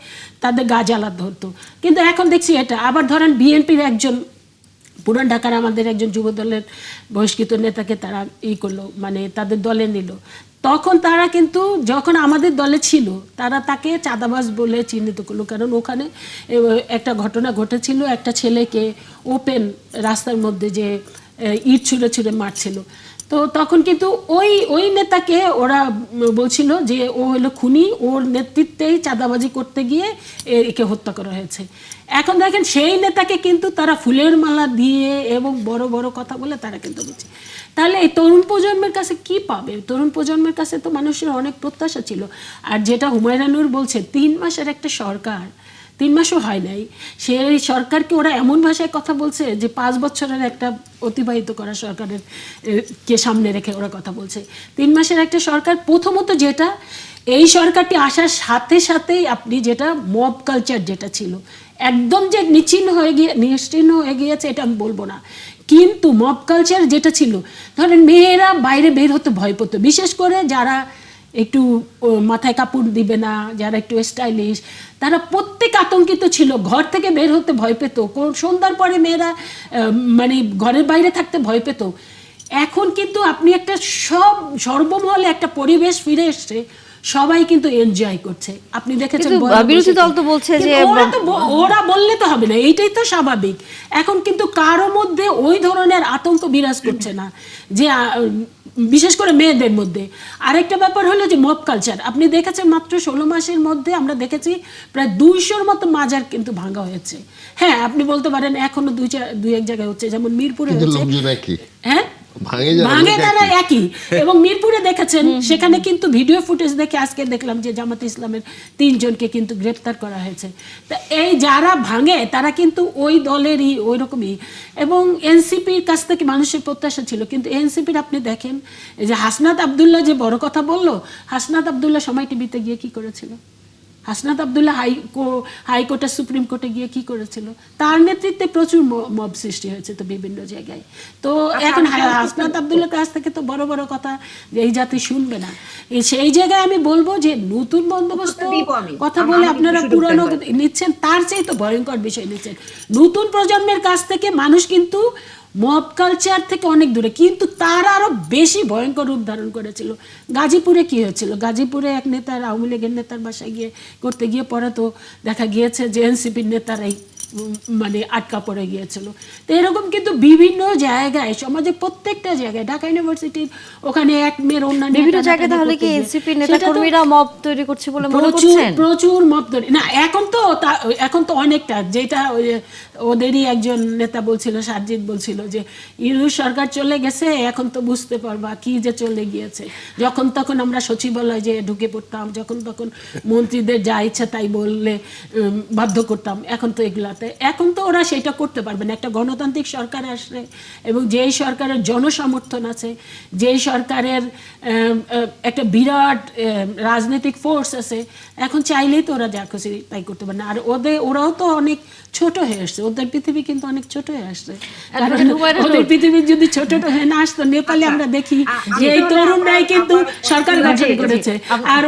তাদের গা জ্বালা ধরতো। কিন্তু এখন দেখছি এটা আবার ধরেন বিএনপির একজন পুরান ঢাকার আমাদের একজন যুব দলের বহিষ্কৃত নেতাকে তারা করলো, মানে তাদের দলে নিল। তখন তারা কিন্তু যখন আমাদের দলে ছিল তারা তাকে চাঁদাবাজ বলে চিহ্নিত করলো, কারণ ওখানে একটা ঘটনা ঘটেছিল, একটা ছেলেকে ওপেন রাস্তার মধ্যে যে ইট ছুঁড়ে ছুঁড়ে মারছিল। তো তখন কিন্তু ওই নেতাকে ওরা বলছিল যে ও হলো খুনি, ওর নেতৃত্বেই চাঁদাবাজি করতে গিয়ে একে হত্যা করা হয়েছে। এখন দেখেন সেই নেতাকে কিন্তু তারা ফুলের মালা দিয়ে এবং বড় বড় কথা বলে তারা কিন্তু বলছে। তাহলে এই তরুণ প্রজন্মের কাছে কি পাবে? তরুণ প্রজন্মের কাছে তো মানুষের অনেক প্রত্যাশা ছিল। আর যেটা হুমায়রানুর বলছে 3 মাসের একটা সরকার, 3 মাসও হয় নাই, সেই সরকারকে ওরা এমন ভাষায় কথা বলছে যে 5 বছরের একটা অতিবাহিত করা সরকারের কে সামনে রেখে ওরা কথা বলছে। 3 মাসের একটা সরকার। প্রথমত যেটা, এই সরকারটি আসার সাথে সাথেই আপনি যেটা মব কালচার যেটা ছিল একদম যে নিশ্চিহ্ন হয়ে গিয়েছে এটা আমি বলবো না, কিন্তু মব কালচার যেটা ছিল, ধরেন মেয়েরা বাইরে বের হতে ভয় পেত, বিশেষ করে যারা একটু মাথায় কাপড় দিবে না, যারা একটু স্টাইলিশ, তারা প্রত্যেক আতঙ্কিত ছিল, ঘর থেকে বের হতে ভয় পেত, সন্ধ্যার পরে মেয়েরা মানে ঘরের বাইরে থাকতে ভয় পেত। এখন কিন্তু আপনি একটা সর্বমহলে একটা পরিবেশ ফিরে এসছে, সবাই কিন্তু এনজয় করছে। আপনি দেখেছেন বিরোধী দল তো বলছে যে ওরা বললে তো হবে না, এইটাই তো স্বাভাবিক। এখন কিন্তু কারো মধ্যে ওই ধরনের আতঙ্ক বিরাজ করছে না যে বিশেষ করে মেয়েদের মধ্যে। আরেকটা ব্যাপার হলো যে মব কালচার। আপনি দেখেছেন মাত্র 16 মাসের মধ্যে আমরা দেখেছি প্রায় 200-র মতো মাজার কিন্তু ভাঙা হয়েছে। হ্যাঁ, আপনি বলতে পারেন এখনো দুই এক জায়গায় হচ্ছে, যেমন মিরপুরে কিন্তু হচ্ছে। লোকজন একই। হ্যাঁ, ভাঙে তারা একই। এবং মিরপুরে দেখেছেন, সেখানে কিন্তু ভিডিও ফুটেজ দেখে আজকে দেখলাম যে জামাত ইসলামের 3 জনকে কিন্তু গ্রেফতার করা হয়েছে। তা এই যারা ভাঙে তারা কিন্তু ওই দলেরই ওই রকমই। এবং এনসিপির কাছ থেকে মানুষের প্রত্যাশা ছিল, কিন্তু এনসিপির আপনি দেখেন এই যে হাসনাত আব্দুল্লাহ যে বড় কথা বললো, হাসনাত আব্দুল্লাহ সময় টিভিতে গিয়ে কি করেছিল? হাসনাত আব্দুল্লাহ হাইকোর্টে সুপ্রিম কোর্টে গিয়ে কি করেছিল? তার নেতৃত্বে প্রচুর মব সৃষ্টি হয়েছে তো বিভিন্ন জায়গায়। তো এখন হাসনাত আব্দুল্লাহ কাছ থেকে তো বড় বড় কথা এই জাতি শুনবে না। সেই জায়গায় আমি বলবো যে নতুন বন্দোবস্ত কথা বলে আপনারা পুরানো নিচ্ছেন, তার চেয়ে তো ভয়ঙ্কর বিষয় নিচ্ছেন। নতুন প্রজন্মের কাছ থেকে মানুষ কিন্তু মব কালচার থেকে অনেক দূরে, কিন্তু তারা আরো বেশি ভয়ঙ্কর রূপ ধারণ করেছিল। গাজীপুরে কি হয়েছিল? গাজীপুরে এক নেতার, আওয়ামী লীগের নেতার বাসায় গিয়ে করতে গিয়ে পরে তো দেখা গিয়েছে যে এনসিপির নেতারাই মানে আটকা পড়ে গিয়েছিল। তো এরকম কিন্তু বিভিন্ন জায়গায়, সমাজে প্রত্যেকটা জায়গায়, ঢাকা ইউনিভার্সিটির ওখানে এক মেয়ের অন্যান্য বিভিন্ন জায়গায় তাহলে কি এনসিপি নেতাকর্মীরা মব তৈরি করছে বলে মনে করছেন? প্রচুর মব তৈরি না, এখন তো অনেকটা, যেটা ওদেরই একজন নেতা বলছিল, সাজ্জিদ বলছিল যে ইউনূস সরকার চলে গেছে, এখন তো বুঝতে পারবা কি যে চলে গিয়েছে। যখন তখন আমরা সচিবালয় যে ঢুকে পড়তাম, যখন তখন মন্ত্রীদের যা ইচ্ছা তাই বললে বাধ্য করতাম। এখন তো এখন তো ওরা সেটা করতে পারবে না। একটা গণতান্ত্রিক সরকার আসলে, এবং যেই সরকারের জনসমর্থন আছে, যেই সরকারের একটা বিরাট রাজনৈতিক ফোর্স আছে, এখন চাইলেই তো ওরা যা খুশি তাই করতে পারে না। আর ওরাও তো অনেক ছোট হয়ে আসছে, ওদের পৃথিবী কিন্তু অনেক ছোট হয়ে আসছে। কারণ ওদের পৃথিবী যদি ছোট হয়ে না আসতো, নেপালে আমরা দেখি যে এই তরুণরাই কিন্তু সরকার গঠন করেছে, আর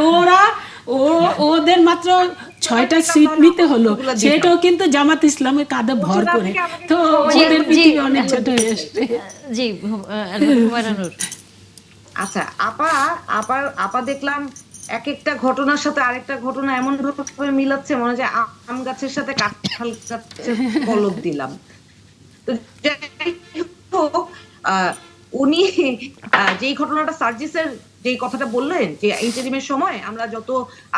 ওদের মাত্র 6টা সিট নিতে হলো, সেটাও কিন্তু জামাত ইসলামের কাঁধে ভর করে। তো ওদের পৃথিবী অনেক ছোট হয়ে আসছে। জি, হুমায়রা নূর। আচ্ছা, আপা দেখলাম এক একটা ঘটনার সাথে আরেকটা ঘটনা এমন ভাবে মিলাচ্ছে, মনে হয় আম গাছের সাথে কাঁঠাল গাছের কলপ দিলাম। তো যাই হোক, উনি যেই ঘটনাটা সার্জিসের যে কথাটা বললেন যে ইন্টারিমের সময় আমরা যত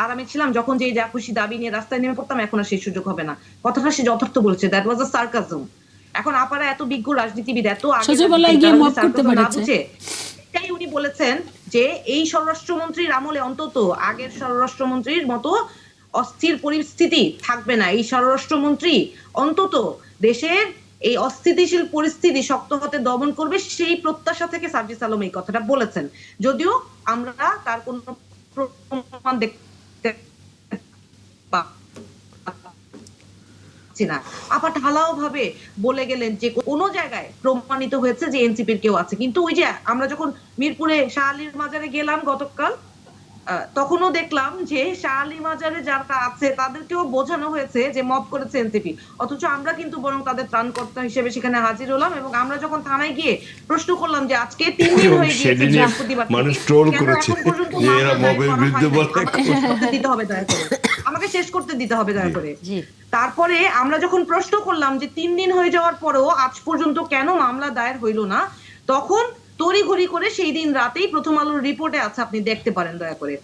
আরামে ছিলাম, যখন যে যা খুশি দাবি নিয়ে রাস্তায় নেমে পড়তাম, এখন আর সেই সুযোগ হবে না, কথাটা সে যথার্থ বলেছে। That was a sarcasm. এখন আপারা এত বিজ্ঞ রাজনীতিবিদ, এত আগে এটাই উনি বলেছেন যে এই স্বরাষ্ট্রমন্ত্রীর আমলে অন্তত আগের স্বরাষ্ট্রমন্ত্রীর মতো অস্থির পরিস্থিতি থাকবে না। এই স্বরাষ্ট্রমন্ত্রী অন্তত দেশের এই অস্থিতিশীল পরিস্থিতি শক্ত হাতে দমন করবে, সেই প্রত্যাশা থেকে সার্জিস আলম এই কথাটা বলেছেন। যদিও আমরা তার কোন প্রমাণ দেখতে না। আপা ঢালাও ভাবে বলে গেলেন যে কোনো জায়গায় প্রমাণিত হয়েছে যে এনসিপির কেউ আছে। কিন্তু ওই যে আমরা যখন মিরপুরে শাহ আলীর মাজারে গেলাম গতকাল, তখনও দেখলাম যে শাহ আলী মাজারে যারা আছে তাদেরকেও বোঝানো হয়েছে যে মব করেছে এনসিপি, অথচ আমরা কিন্তু বরং তাদের ত্রাণকর্তা হিসেবে সেখানে হাজির হলাম। এবং আমরা যখন থানায় গিয়ে প্রশ্ন করলাম যে আজকে 3 দিন হয়ে গিয়েছে বৃহস্পতিবার, মানুষ ট্রোল করেছে যে এরা মবের বিরুদ্ধে বলে, দিতে হবে দয়া করে, আমাকে শেষ করতে দিতে হবে দয়া করে। তারপরে আমরা যখন প্রশ্ন করলাম যে 3 দিন হয়ে যাওয়ার পরেও আজ পর্যন্ত কেন মামলা দায়ের হইল না, তখন তড়িঘড়ি করে সেই দিন রাতেই, প্রথম আলোর রিপোর্টে আছে, আপনি দেখতে পারেন দয়া করে,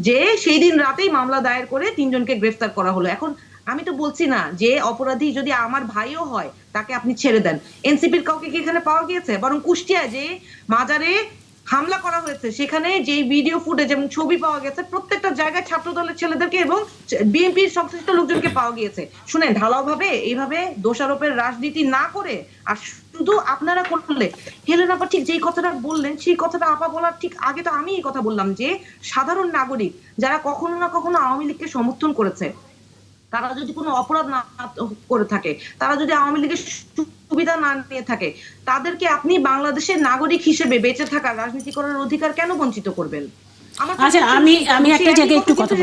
যে সেই দিন রাতেই মামলা দায়ের করে 3 জনকে গ্রেফতার করা হলো। এখন আমি তো বলছি না যে অপরাধী যদি আমার ভাইও হয় তাকে আপনি ছেড়ে দেন। এনসিপির কাউকে কি এখানে পাওয়া গিয়েছে? বরং কুষ্টিয়ায় যে মাজারে হামলা করা হয়েছে সেখানে যে ভিডিও ফুটেজ এবং ছবি পাওয়া গেছে, প্রত্যেকটা জায়গায় ছাত্র দলের ছেলেদেরকে এবং বিএনপির সংশ্লিষ্ট লোকজনকে পাওয়া গিয়েছে। শুনেন, ঢালাও ভাবে এইভাবে দোষারোপের রাজনীতি না করে, আর শুধু আপনারা করলে, হেলেন আপা ঠিক যেই কথাটা বললেন সেই কথাটা আপা বলার ঠিক আগে তো আমি এই কথা বললাম যে সাধারণ নাগরিক যারা কখনো না কখনো আওয়ামী লীগকে সমর্থন করেছে, তারা যদি কোনো অপরাধ না করে থাকে, তারা যদি আওয়ামী লীগের সুবিধা না নিয়ে থাকে, তাদেরকে আপনি বাংলাদেশের নাগরিক হিসেবে বেঁচে থাকার, রাজনীতি করার অধিকার কেন বঞ্চিত করবেন? আচ্ছা, আমি একটা জায়গায় একটু কথা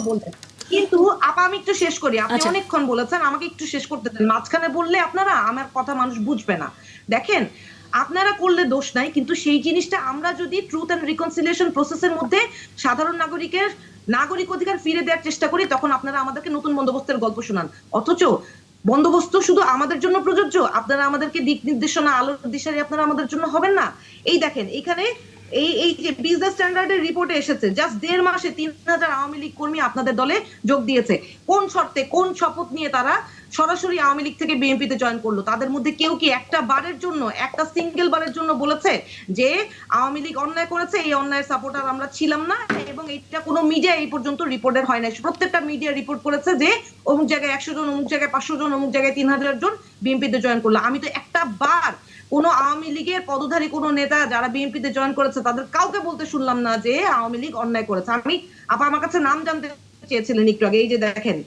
বলবো, কিন্তু আপা আমি একটু শেষ করি। আপনি অনেকক্ষণ বলেছেন, আমাকে একটু শেষ করতে দেন। মাঝখানে বললে আপনারা আমার কথা মানুষ বুঝবে না। দেখেন, আপনারা করলে দোষ নাই, কিন্তু সেই জিনিসটা আমরা যদি ট্রুথ এন্ড রিকনসিলিয়েশন প্রসেসের মধ্যে সাধারণ নাগরিকের নাগরিক অধিকার ফিরে দেওয়ার চেষ্টা করি, তখন আপনারা আমাদেরকে নতুন বন্দোবস্তের গল্প শোনান। অথচ বন্দোবস্ত শুধু আমাদের জন্য প্রযোজ্য, আপনারা আমাদেরকে দিক নির্দেশনা, আলোর দিশারি আপনারা আমাদের জন্য হবেন না। এই দেখেন, এখানে এই যে বিজনেস স্ট্যান্ডার্ডের রিপোর্টে এসেছে জাস্ট 1.5 মাসে 3000 আওয়ামী লীগ কর্মী আপনাদের দলে যোগ দিয়েছে। কোন শর্তে, কোন শপথ নিয়ে তারা সরাসরি আওয়ামী লীগ থেকে বিএনপিতে জয়েন করলো? তাদের মধ্যে কেউ কি একটা বারের জন্য, একটা সিঙ্গেল বারের জন্য বলেছে যে আওয়ামী লীগ অন্যায় করেছে, এই অন্যায়ের সাপোর্টার আমরা ছিলাম না? এবং এটা কোনো মিডিয়া এই পর্যন্ত রিপোর্টের হয় না। প্রত্যেকটা মিডিয়া রিপোর্ট করেছে যে অমুক জায়গায় 100 জন, অমুক জায়গায় 500 জন, অমুক জায়গায় 3000 জন বিএনপিতে জয়েন করলো। আমি তো একটা বার কোন আওয়ামী লীগের পদধারী কোন নেতা যারা বিএনপিতে জয়েন করেছে তাদের কাউকে বলতে শুনলাম না যে আওয়ামী লীগ অন্যায় করেছে। আমি আপা আমার কাছে নাম জানতে চেয়েছিলেন একটু আগে, এই যে দেখেন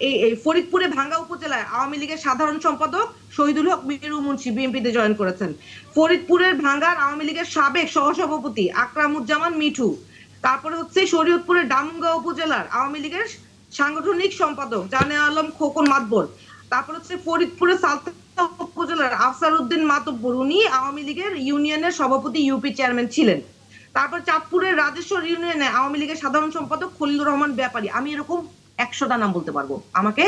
এই ফরিদপুরে ভাঙ্গা উপজেলায় আওয়ামী লীগের সাধারণ সম্পাদক শহীদুল হক মিরু মুন্সি বিএনপিতে জয়েন করেছেন। ফরিদপুরের ভাঙ্গার আওয়ামী লীগের সাবেক সহসভাপতি আকরামুজ্জামান মিঠু। তারপরে হচ্ছে শরীয়তপুরের ডামুঙ্গা উপজেলার আওয়ামী লীগের সাংগঠনিক সম্পাদক জানে আলম খোকন মাতবর। তারপর হচ্ছে ফরিদপুরের সালতা উপজেলার আফসার উদ্দিন মাতব্বর, উনি আওয়ামী লীগের ইউনিয়নের সভাপতি, ইউপি চেয়ারম্যান ছিলেন। তারপর চাঁদপুরের রাজেশ্বর ইউনিয়নে আওয়ামী লীগের সাধারণ সম্পাদক খলিলুর রহমান ব্যাপারী। আমি এরকম 100টা নাম বলতে পারবো। আমাকে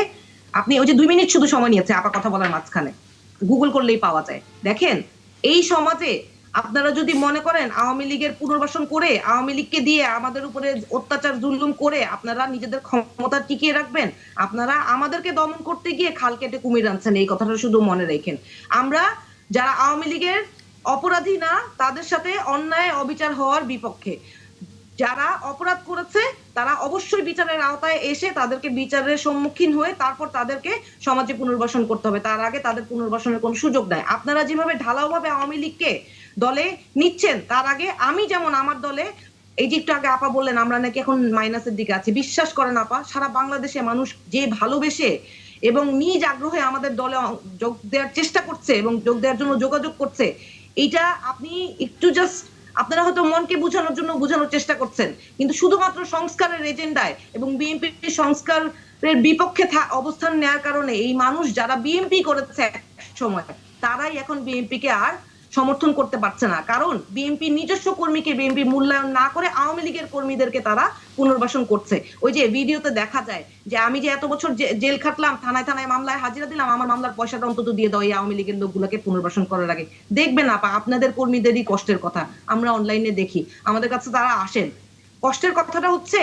আপনি ওই যে 2 মিনিট শুধু সময় নিয়েছে আপা কথা বলার মাঝখানে, গুগল করলেই পাওয়া যায়। দেখেন এই সমাজে আপনারা যদি মনে করেন আওয়ামী লীগের পুনর্বাসন করে, আওয়ামী লীগকে দিয়ে আমাদের উপরে অত্যাচার জুলুম করে আপনারা নিজেদের ক্ষমতা টিকিয়ে রাখবেন, আপনারা আমাদেরকে দমন করতে গিয়ে খাল কেটে কুমির আনছেন। এই কথাটা শুধু মনে রাখেন। আমরা যারা আওয়ামী লীগের অপরাধী না, তাদের সাথে অন্যায় অবিচার হওয়ার বিপক্ষে। যারা অপরাধ করেছে তারা অবশ্যই বিচারের আওতায় এসে তাদেরকে বিচারের সম্মুখীন হয়ে তারপর তাদেরকে সমাজে পুনর্বাসন করতে হবে। তার আগে তাদের পুনর্বাসনের কোনো সুযোগ নাই। আপনারা যেভাবে ঢালাওভাবে আওয়ামী লীগকে দলে নিচ্ছেন, তার আগে আমি যেমন আমার দলে, এই যে একটু আগে আপা বললেন আমরা নাকি এখন মাইনাসের দিকে আছি, বিশ্বাস করেন আপা, সারা বাংলাদেশে মানুষ যে ভালোবেসে এবং নিজ আগ্রহে আমাদের দলে যোগ দেওয়ার চেষ্টা করছে এবং যোগ দেওয়ার জন্য যোগাযোগ করছে, এটা আপনি একটু জাস্ট আপনারা হয়তো মনকে বোঝানোর জন্য বোঝানোর চেষ্টা করছেন, কিন্তু শুধুমাত্র সংস্কারের এজেন্ডায় এবং বিএনপির সংস্কারের বিপক্ষে অবস্থান নেওয়ার কারণে এই মানুষ যারা বিএনপি করেছে এক সময়, তারাই এখন বিএনপিকে আর সমর্থন করতে পারছে না। কারণ বিএনপি নিজস্ব কর্মীকে বিএনপি মূল্যায়ন না করে আওয়ামী লীগের কর্মীদেরকে তারা পুনর্বাসন করছে। ওই যে ভিডিওতে দেখা যায় যে আমি যে এত বছর জেল খাটলাম, থানায় থানায় মামলায় হাজিরা দিলাম, আমার মামলার পয়সাটা অন্তত দিয়ে দাও এই আওয়ামী লীগের লোকগুলোকে পুনর্বাসন করার আগে। দেখবেন আপা আপনাদের কর্মীদেরই কষ্টের কথা আমরা অনলাইনে দেখি, আমাদের কাছে তারা আসেন। কষ্টের কথাটা হচ্ছে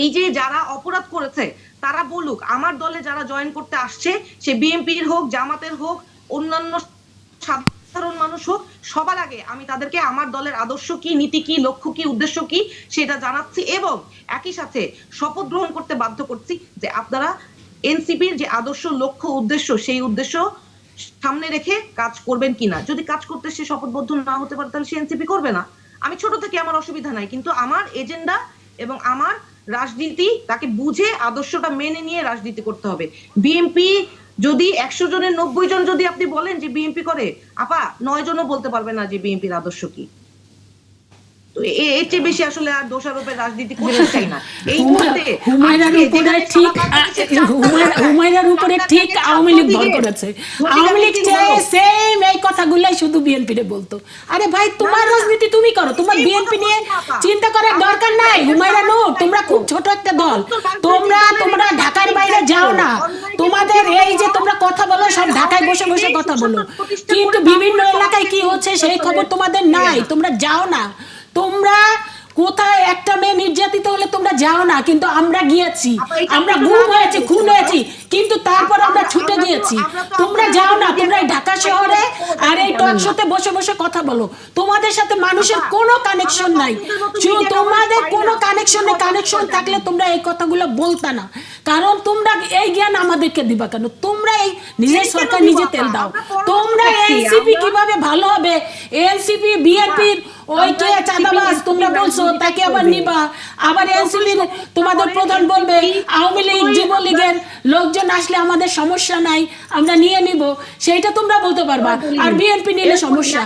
এই যে যারা অপরাধ করেছে তারা বলুক, আমার দলে যারা জয়েন করতে আসছে সে বিএনপির হোক, জামাতের হোক, অন্যান্য সাধারণ মানুষ হোক, সবার আগে আমি তাদেরকে আমার দলের আদর্শ কি, নীতি কি, লক্ষ্য কি, উদ্দেশ্য কি সেটা জানাচ্ছি এবং একই সাথে শপথ গ্রহণ করতে বাধ্য করছি যে আপনারা এনসিপির যে আদর্শ, লক্ষ্য, উদ্দেশ্য, সেই উদ্দেশ্য সামনে রেখে কাজ করবেন কিনা। যদি কাজ করতে সে শপথবদ্ধ না হতে পারে তাহলে সে এনসিপি করবে না। আমি ছোট থেকে আমার অসুবিধা নাই, কিন্তু আমার এজেন্ডা এবং আমার রাজনীতি তাকে বুঝে আদর্শটা মেনে নিয়ে রাজনীতি করতে হবে। বিএনপি যদি 100 জনের 90 জন যদি আপনি বলেন যে বিএনপি করে, আপা 9 জনও বলতে পারবে না যে বিএনপির আদর্শ কি। তো এর চেয়ে বেশি আসলে আর দোষারোপের রাজনীতি করতে চাই না। এই মুহূর্তে হুমায়রার উপরে ঠিক আওয়ামী লীগ ভর করেছে। আওয়ামী লীগ সেম এই কথাগুলাই শুধু বিএনপিরে বলতো, আরে ভাই তোমার রাজনীতি তুমি করো, তোমার বিএনপি নিয়ে চিন্তা করার দরকার নাই। হুমায়রা নূর, তোমরা খুব ছোট একটা দল, তোমরা ঢাকার বাইরে যাও না, তোমাদের এই যে তোমরা কথা বলো সব ঢাকায় বসে বসে কথা বলো, কিন্তু বিভিন্ন এলাকায় কি হচ্ছে সেই খবর তোমাদের নাই, তোমরা যাও না। তোমরা কোথায় একটা মেয়ে নির্যাতিত হলে তোমরা যাও না, কিন্তু আমরা গিয়েছি, আমরা গুম হয়েছি, খুন হয়েছি, কিন্তু তারপর আমরা ছুটে গিয়েছি। তোমরা যাও না, তোমরা এই ঢাকা শহরে আর এই টক শোতে বসে বসে কথা বলো, তোমাদের সাথে মানুষের কোনো কানেকশন নাই। তোমাদের কোনো কানেকশন থাকলে তোমরা এই কথাগুলো বলতা না, কারণ তোমরা এই জ্ঞান আমাদেরকে দিবা কেন? তোমরা এই নিজের সরকার নিজে তেল দাও। তোমরা এনসিপি কিভাবে ভালো হবে, এনসিপি বিএনপির ওই কে চাঁদাবাজ তোমরা বলছো তাকে আবার নিবা, আবার এনসিপির তোমাদের প্রধান বলবে আওয়ামী লীগ যুবলীগের লোকজন আসলে আমাদের সমস্যা নাই, আমরা নিয়ে নিব, সেইটা তোমরা বলতে পারবা, আর বিএনপি নিলে সমস্যা।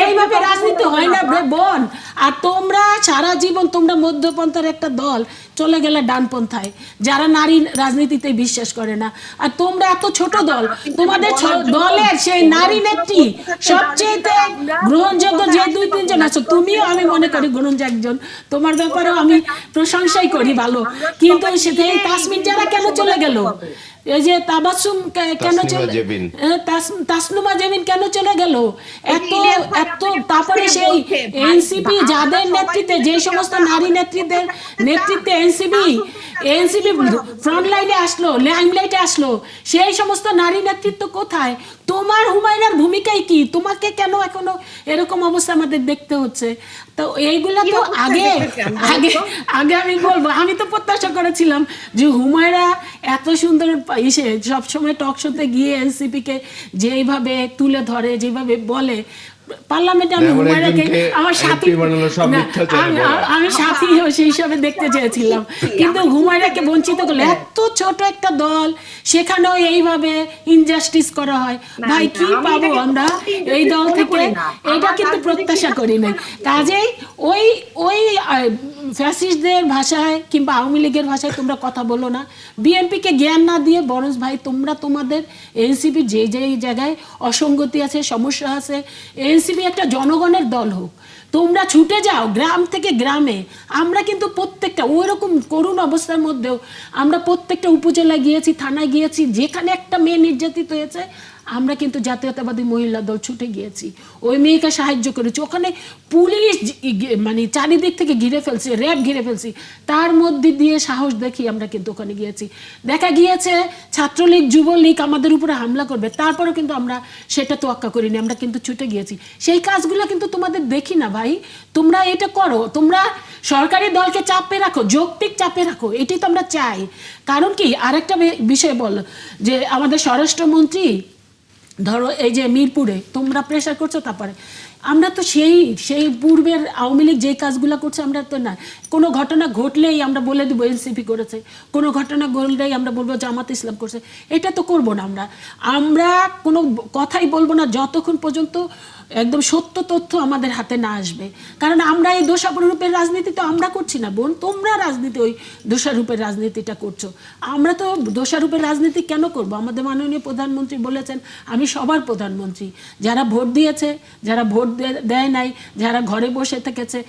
এইভাবে রাজনীতি হয় না বোন, আর তোমরা সারা জীবন তোমরা মধ্যপন্থার একটা দল চলে গেলে ডানপন্থায়, যারা নারী রাজনীতিতে বিশ্বাস করে না। আর তোমরা এত ছোট দল, তোমাদের দলের সেই নারী নেত্রী সবচেয়ে গ্রহণযোগ্য যে 2-3 জন আছো, তুমিও আমি মনে করি গ্রহণযোগ্য একজন, তোমার ব্যাপারেও আমি প্রশংসাই করি ভালো। কিন্তু সেই তাসমিন যারা কেন চলে গেল, এই যে তাবাসসুম কেন চলে, তাসনুমা জেমিন কেন চলে গেল, এত এত তারপরে সেই এনসিপি যাদের নেতৃত্বে, যে সমস্ত নারী নেতৃত্বের নেতৃত্বে এনসিপি ফ্রন্ট লাইনে আসলো, লাইমলাইটে আসলো, সেই সমস্ত নারী নেতৃত্ব কোথায়? তোমার হুমায়রার ভূমিকাই কি? তোমাকে কেন এখনো এরকম অবস্থা আমাদের দেখতে হচ্ছে? তো এইগুলা তো আগে আগে আগে আমি বলবো, আমি তো প্রত্যাশা করেছিলাম যে হুমায়রা এত সুন্দর ইসে সবসময় টক শোতে গিয়ে এনসিপি কে যেভাবে তুলে ধরে, যেভাবে বলে পার্লামেন্টে, আমি হুমায়রাকে আমার সাথী, আমি সাথী সেই হিসাবে দেখতে চেয়েছিলাম, কিন্তু হুমায়রাকে বঞ্চিত করলে। এত ছোট একটা দল, সেখানেও এইভাবে ইনজাস্টিস করা হয়। ভাই কি পাবো আমরা এই দল থেকে? এটা কিন্তু প্রত্যাশা করি নাই। কাজেই ওই ওই ফ্যাসিস্টদের ভাষায় কিংবা আওয়ামী লীগের ভাষায় তোমরা কথা বলো না, বিএনপিকে জ্ঞান না দিয়ে, বরং ভাই তোমরা তোমাদের এনসিপি যে যে জায়গায় অসঙ্গতি আছে, সমস্যা আছে, এনসিপি একটা জনগণের দল হোক, তোমরা ছুটে যাও গ্রাম থেকে গ্রামে। আমরা কিন্তু প্রত্যেকটা ওইরকম করুণ অবস্থার মধ্যেও আমরা প্রত্যেকটা উপজেলায় গিয়েছি, থানায় গিয়েছি, যেখানে একটা মেয়ে নির্যাতিত হয়েছে আমরা কিন্তু জাতীয়তাবাদী মহিলা দল ছুটে গিয়েছি, ওই মেয়েকে সাহায্য করেছি। ওখানে পুলিশ মানে চারিদিক থেকে ঘিরে ফেলছে, র্যাব ঘিরে ফেলছি, তার মধ্যে দিয়ে সাহস দেখি আমরা কিন্তু ওখানে গিয়েছি। দেখা গিয়েছে ছাত্রলীগ যুবলীগ আমাদের উপরে হামলা করবে, তারপরেও কিন্তু আমরা সেটা তোয়াক্কা করিনি, আমরা কিন্তু ছুটে গিয়েছি। সেই কাজগুলো কিন্তু তোমাদের দেখি না ভাই। তোমরা এটা করো, তোমরা সরকারি দলকে চাপে রাখো, যৌক্তিক চাপে রাখো, এটাই তো আমরা চাই। কারণ কি আরেকটা বিষয় বল, যে আমাদের স্বরাষ্ট্রমন্ত্রী ধরো এই যে মিরপুরে তোমরা প্রেশার করছো, তারপরে আমরা তো সেই পূর্বের আওয়ামী লীগ যে কাজগুলো করছে আমরা তো না, কোনো ঘটনা ঘটলেই আমরা বলে দেবো এনসিপি করেছে, কোনো ঘটনা ঘটলেই আমরা বলবো জামাত ইসলাম করছে। এটা তো করবো না। আমরা কোনো কথাই বলবো না যতক্ষণ পর্যন্ত একদম সত্য তথ্য আমাদের হাতে না আসবে। কারণ আমরা এই দোষারোপের রাজনীতি তো আমরা করছি না বোন, তোমরা রাজনীতি ওই দোষারোপের রাজনীতিটা করছো। আমরা তো দোষারোপের রাজনীতি কেন করব? আমাদের মাননীয় প্রধানমন্ত্রী বলেছেন আমি সবার প্রধানমন্ত্রী, যারা ভোট দিয়েছে, যারা ভোট দেয় নাই, যারা ঘরে বসে থেকেছে,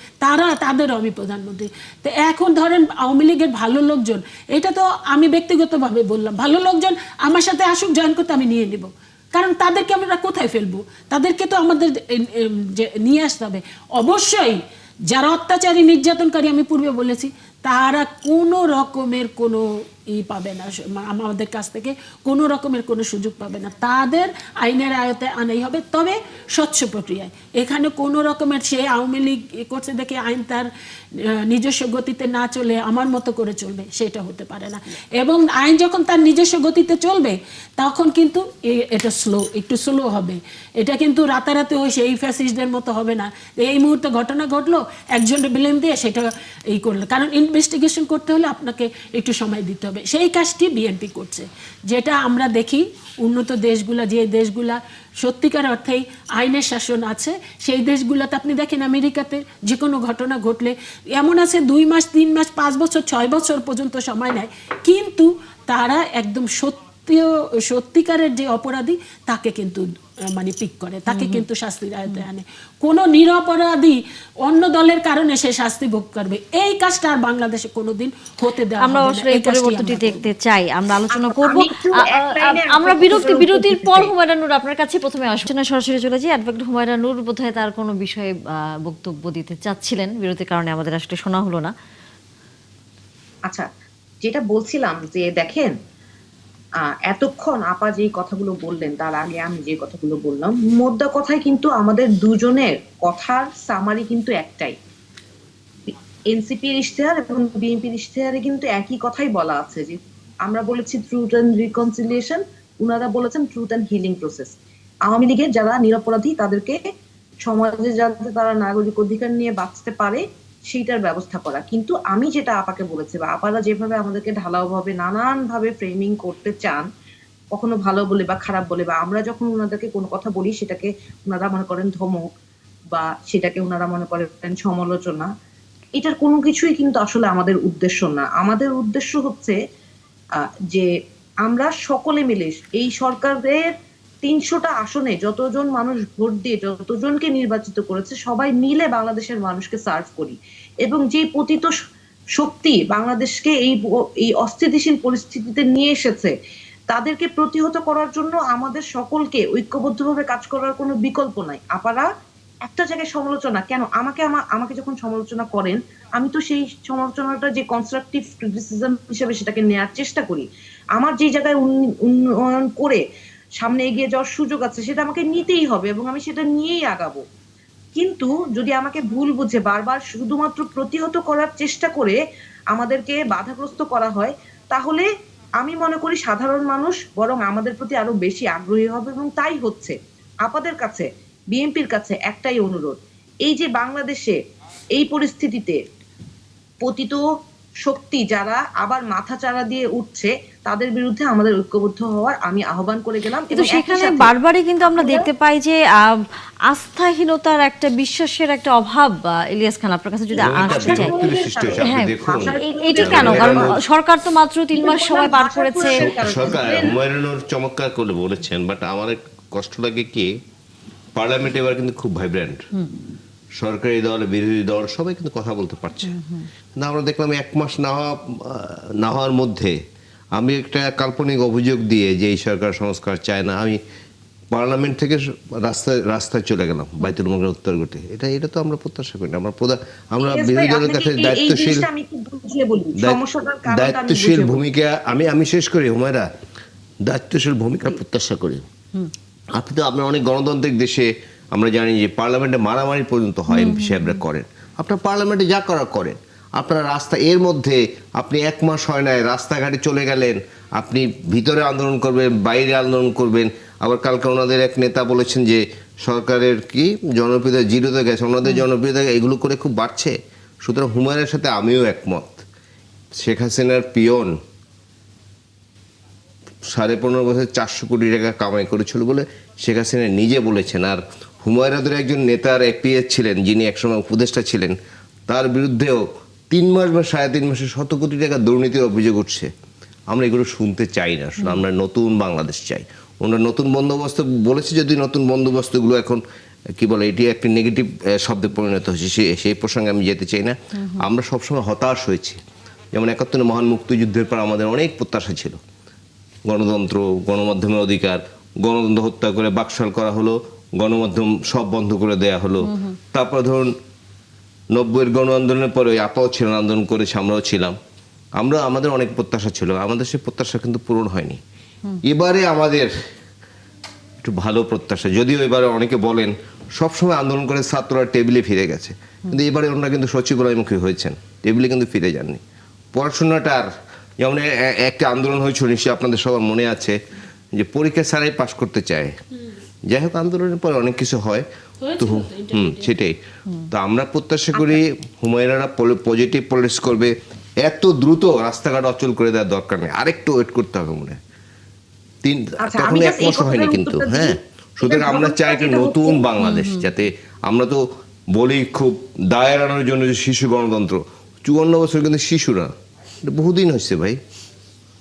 তাদেরও আমি প্রধানমন্ত্রী। তো এখন ধরেন আওয়ামী লীগের ভালো লোকজন, এটা তো আমি ব্যক্তিগতভাবে বললাম, ভালো লোকজন আমার সাথে আসুক, জয়েন করতে আমি নিয়ে নিব। কারণ তাদেরকে আমরা কোথায় ফেলবো? তাদেরকে তো আমাদের নিয়ে আসতে হবে। অবশ্যই যারা অত্যাচারী নির্যাতনকারী, আমি পূর্বে বলেছি, তারা কোনো রকমের কোনো পাবে না, আমাদের কাছ থেকে কোনো রকমের কোনো সুযোগ পাবে না, তাদের আইনের আয়তায় আনাই হবে, তবে স্বচ্ছ প্রক্রিয়ায়। এখানে কোনো রকমের সে আওয়ামী লীগ করছে দেখে আইন তার নিজস্ব গতিতে না চলে আমার মতো করে চলবে, সেটা হতে পারে না। এবং আইন যখন তার নিজস্ব গতিতে চলবে তখন কিন্তু এটা একটু স্লো হবে। এটা কিন্তু রাতারাতি ওই সেই ফ্যাসিস্টদের মতো হবে না, এই মুহূর্তে ঘটনা ঘটলো একজনের ব্লেম দিয়ে সেটা করলো। কারণ ইনভেস্টিগেশন করতে হলে আপনাকে একটু সময় দিতে হবে। সেই কাজটি বিএনপি করছে, যেটা আমরা দেখি উন্নত দেশগুলা, যে দেশগুলা সত্যিকার অর্থেই আইনের শাসন আছে, সেই দেশগুলোতে আপনি দেখেন আমেরিকাতে যে কোনো ঘটনা ঘটলে এমন আছে 2 মাস 3 মাস 5 বছর 6 বছর পর্যন্ত সময় নেয়, কিন্তু তারা একদম সত্যিকারের যে অপরাধী তাকে কিন্তু মানে পিক করে, তাকে কিন্তু শাস্তির আয়তায় আনে। কোনো নিরপরাধী অন্য দলের কারণে সে শাস্তি ভোগ করবে, এই কাজটা আর বাংলাদেশে কোনোদিন হতে দেওয়া হবে না। আমরা আসলে এই পরিবর্তনটি দেখতে চাই, আমরা আলোচনা করব। আমরা বিরতির পর হুমায়রা নূর আপনার কাছে প্রথমে আলোচনা সরাসরি চলে যাই। অ্যাডভোকেট হুমায়রা নূর বোধহয় তার কোনো বিষয়ে বক্তব্য দিতে চাচ্ছিলেন, বিরতির কারণে আমাদের আসলে শোনা হলো না। আচ্ছা, যেটা বলছিলাম যে দেখেন, এতক্ষণ আপা যে কথাগুলো বললেন, তার আগে আমি যে কথাগুলো বললাম, মোদ্দা কথায় কিন্তু আমাদের দুজনের কথার সামারি কিন্তু একটাই। এনসিপির ইশতেহার এবং বিএনপির ইশতেহারে কিন্তু একই কথাই বলা আছে, যে আমরা বলেছি ট্রুথ অ্যান্ড রিকনসিলিয়েশন, উনারা বলেছেন truth and healing process. Awami লীগের যারা নিরপরাধী তাদেরকে সমাজে যাতে তারা নাগরিক অধিকার নিয়ে বাঁচতে পারে সেইটার ব্যবস্থা করা। কিন্তু আমি যেটা আপাকে বলেছি, বা আপারা যেভাবে আমাদেরকে ঢালাও ভাবে নানান ভাবে ফ্রেমিং করতে চান, কখনো ভালো বলে বা খারাপ বলে, বা আমরা যখন ওনাদেরকে কোনো কথা বলি সেটাকে ওনারা মনে করেন ধমক, বা সেটাকে ওনারা মনে করেন সমালোচনা, এটার কোনো কিছুই কিন্তু আসলে আমাদের উদ্দেশ্য না। আমাদের উদ্দেশ্য হচ্ছে যে আমরা সকলে মিলে এই সরকারের 300টা আসনে যতজন মানুষ ভোট দিয়ে যতজনকে নির্বাচিত করেছে সবাই মিলে বাংলাদেশের মানুষকে সার্ভ করি, এবং যে পতিত শক্তি বাংলাদেশকে এই অস্থিতিশীল পরিস্থিতিতে নিয়ে এসেছে তাদেরকে প্রতিহত করার জন্য আমাদের সকলকে ঐক্যবদ্ধভাবে কাজ করার কোনো বিকল্প নাই। আপারা একটা জায়গায় সমালোচনা কেন, আমাকে যখন সমালোচনা করেন আমি তো সেই সমালোচনাটা যে কনস্ট্রাকটিভ ক্রিটিসিজম হিসেবে সেটাকে নেওয়ার চেষ্টা করি। আমার যে জায়গায় উন্নয়ন করে সামনে এগিয়ে যাওয়ার সুযোগ আছে সেটা আমাকে নিতেই হবে এবং আমি সেটা নিয়েই আগাবো। কিন্তু যদি আমাকে ভুল বুঝে বারবার শুধুমাত্র প্রতিহত করার চেষ্টা করে আমাদেরকে বাধাগ্রস্ত করা হয়, তাহলে আমি মনে করি সাধারণ মানুষ বরং আমাদের প্রতি আরো বেশি আগ্রহী হবে, এবং তাই হচ্ছে। আপনাদের কাছে, বিএনপির কাছে একটাই অনুরোধ, এই যে বাংলাদেশে এই পরিস্থিতিতে পতিত শক্তি যারা আবার মাথা চাড়া দিয়ে উঠছে তাদের বিরুদ্ধে আমাদের ঐক্যবদ্ধ হওয়ার আমি আহ্বান করে গেলাম। কিন্তু এবং একই সেখানে সাথে বারবারই কিন্তু আমরা দেখতে পাই যে আস্থাহীনতার একটা, বিশ্বাসের একটা অভাব। ইলিয়াস খান, আপনার কাছে যদি এবং এটা আসতে চাই, বিভক্তির সৃষ্টি হয়েছে। আপনি হ্যাঁ, দেখুন, এটি কেন? কারণ সরকার তো মাত্র 3 মাস সময় পার করেছে। সরকার হুমায়ুন চমৎকার করে বলেছেন, বাট আমার কষ্ট লাগে কি, পার্লামেন্ট এবার কিন্তু খুব ভাইব্রেন্ট, সরকারি দল বিরোধী দল সবাই কিন্তু কথা বলতে পারছে। না, আমরা দেখলাম 1 মাস না হওয়ার মধ্যে আমি একটা কাল্পনিক অভিযোগ দিয়ে যে এই সরকার সংস্কার চায় না, আমি পার্লামেন্ট থেকে রাস্তায় চলে গেলাম বাইতুল মুকাররমের উত্তর গেটে। এটা তো আমরা প্রত্যাশা করি না। আমরা বিরোধী দলের কাছে দায়িত্বশীল ভূমিকা, আমি শেষ করি হুমায়রা, দায়িত্বশীল ভূমিকা প্রত্যাশা করি। আপনি তো আপনার অনেক গণতান্ত্রিক দেশে আমরা জানি যে পার্লামেন্টে মারামারি পর্যন্ত হয়, এমপি সাহেবরা করেন। আপনার পার্লামেন্টে যা করার করেন, আপনার রাস্তা এর মধ্যে আপনি 1 মাস হয় নাই রাস্তাঘাটে চলে গেলেন, আপনি ভিতরে আন্দোলন করবেন, বাইরে আন্দোলন করবেন। আবার কালকে ওনাদের এক নেতা বলেছেন যে সরকারের কি জনপ্রিয়তা জিরোতে গেছে, ওনাদের জনপ্রিয়তা এগুলো করে খুব বাড়ছে। সুতরাং হুমায়ুনের সাথে আমিও একমত। শেখ হাসিনার পিয়ন 15.5 বছর 400 কোটি টাকা কামাই করেছিল বলে শেখ হাসিনা নিজে বলেছেন। আর হুমায়ুনের একজন নেতার এপিএস ছিলেন যিনি একসময় উপদেষ্টা ছিলেন, তার বিরুদ্ধেও 3 মাস বা 3.5 মাসে 100 কোটি টাকা দুর্নীতির অভিযোগ উঠছে। আমরা এগুলো শুনতে চাই না, আসলে আমরা নতুন বাংলাদেশ চাই। ওনারা নতুন বন্দোবস্ত বলেছে, যদি নতুন বন্দোবস্তগুলো এখন কি বলে এটি একটি নেগেটিভ শব্দে পরিণত হয়েছে, সেই প্রসঙ্গে আমি যেতে চাই না। আমরা সবসময় হতাশ হয়েছি। যেমন 71 মহান মুক্তিযুদ্ধের পর আমাদের অনেক প্রত্যাশা ছিল, গণতন্ত্র, গণমাধ্যমের অধিকার, গণতন্ত্র হত্যা করে বাকশাল করা হলো, গণমাধ্যম সব বন্ধ করে দেয়া হলো। তারপর ধরুন 90-এর গণ আন্দোলনের পরে আপাও ছিলেন, আন্দোলন করেছে, আমরাও ছিলাম। আমাদের অনেক প্রত্যাশা ছিল, আমাদের সেই প্রত্যাশা কিন্তু পূরণ হয়নি। এবারে আমাদের একটু ভালো প্রত্যাশা, যদিও এবারে অনেকে বলেন সবসময় আন্দোলন করে ছাত্ররা টেবিলে ফিরে গেছে, কিন্তু এবারে ওনারা কিন্তু সচিবালয়মুখী হয়েছেন, টেবিলে কিন্তু ফিরে যাননি। পড়াশোনাটার যেমন একটা আন্দোলন হয়েছিল, নিশ্চয়ই আপনাদের সবার মনে আছে, যে পরীক্ষা ছাড়াই পাশ করতে চায়। যাই হোক, আন্দোলনের পরে অনেক কিছু হয়, তো সেটাই তো আমরা প্রত্যাশা করি হুমায়ুনারা পজিটিভ পলিটিক্স করবে। এত দ্রুত রাস্তাঘাট অচল করে দেওয়ার দরকার নেই, আরেকটু ওয়েট করতে হবে মনে হয়। তখন 1 মাস হয়নি কিন্তু। হ্যাঁ, সুতরাং আমরা চাই একটা নতুন বাংলাদেশ, যাতে আমরা তো বলি খুব দায় এড়ানোর জন্য যে শিশু গণতন্ত্র, 54 বছর কিন্তু শিশুরা, বহুদিন হচ্ছে ভাই,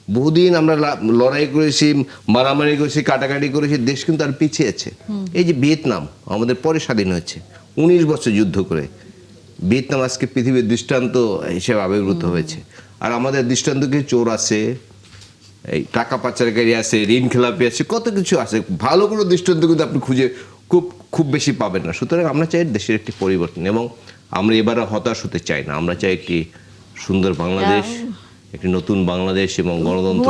বহুদিন আমরা লড়াই করেছি, মারামারি করেছি, কাটাকাটি করেছি, দেশ কিন্তু আর পিছিয়েছে। এই যে ভিয়েতনাম আমাদের পরে স্বাধীন হয়েছে 19 বছর যুদ্ধ করে, ভিয়েতনাম আজকে পৃথিবীর দৃষ্টান্ত হিসেবে আবির্ভূত হয়েছে। আর আমাদের দৃষ্টান্ত কি, চোর আছে, এই টাকা পাচারকারী আছে, ঋণ খেলাপি আছে, কত কিছু আছে। ভালো কোনো দৃষ্টান্ত কিন্তু আপনি খুঁজে খুব বেশি পাবেন না। সুতরাং আমরা চাই দেশের একটি পরিবর্তন, এবং আমরা এবারে হতাশ হতে চাই না। আমরা চাই একটি সুন্দর বাংলাদেশ, একটি নতুন বাংলাদেশ এবং গণতন্ত্র।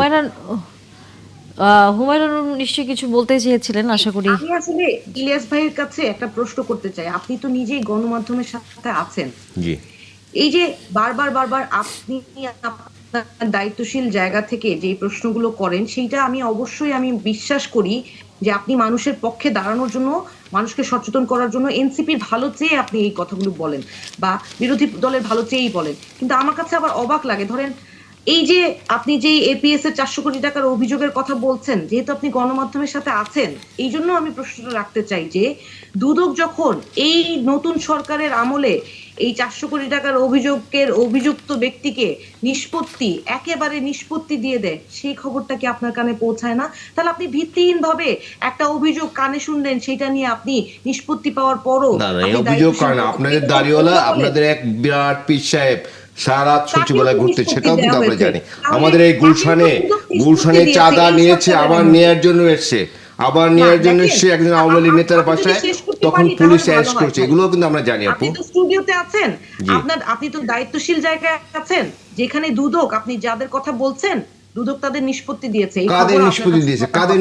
হুমায়ুন নিশ্চয়ই কিছু বলতে চেয়েছিলেন, আশা করি। আমি আসলে ইলিয়াস ভাইয়ের কাছে একটা প্রশ্ন করতে চাই। আপনি তো নিজেই গণমাধ্যমের সাথে আছেন, জি, এই যে বারবার আপনি আপনার দায়িত্বশীল জায়গা থেকে যে প্রশ্নগুলো করেন, সেইটা আমি বিশ্বাস করি যে আপনি মানুষের পক্ষে দাঁড়ানোর জন্য, মানুষকে সচেতন করার জন্য এনসিপির ভালো চেয়ে আপনি এই কথাগুলো বলেন, বা বিরোধী দলের ভালো চেয়েই বলেন। কিন্তু আমার কাছে আবার অবাক লাগে, ধরেন এই যে আপনি যে এপিএস এর 400 কোটি টাকার অভিযোগের কথা বলছেন, যেহেতু আপনি গণমাধ্যমের সাথে আছেন, এই জন্য আমি প্রশ্নটা রাখতে চাই যে দুদক যখন এই নতুন সরকারের আমলে এই 400 কোটি টাকার অভিযুক্ত ব্যক্তিকে একেবারে নিষ্পত্তি দিয়ে দেয়, সেই খবরটা কি আপনার কানে পৌঁছায় না? তাহলে আপনি ভিত্তিহীন ভাবে একটা অভিযোগ কানে শুনলেন, সেটা নিয়ে আপনি নিষ্পত্তি পাওয়ার পরও না এই অভিযোগ করে না, আপনাদের দাড়িওয়ালা, আপনাদের এক বিরাট পীর সাহেব সারা রাত সচিবালয় ঘুরতে, সেটাও কিন্তু আমরা জানি। আমাদের এই গুলশানে চাঁদা নিয়েছে, আবার নেয়ার জন্য এসছে, একজন আওয়ামী লীগ নেতার বাসায়, তখন পুলিশ অ্যারেস্ট করছে, এগুলো কিন্তু আমরা জানি। আপু আপনি তো স্টুডিওতে আছেন, আপনি তো দায়িত্বশীল জায়গায় আছেন, যেখানে দুদক, আপনি যাদের কথা বলছেন, দুদক তাদের নিষ্পত্তি দিয়েছে। কাদের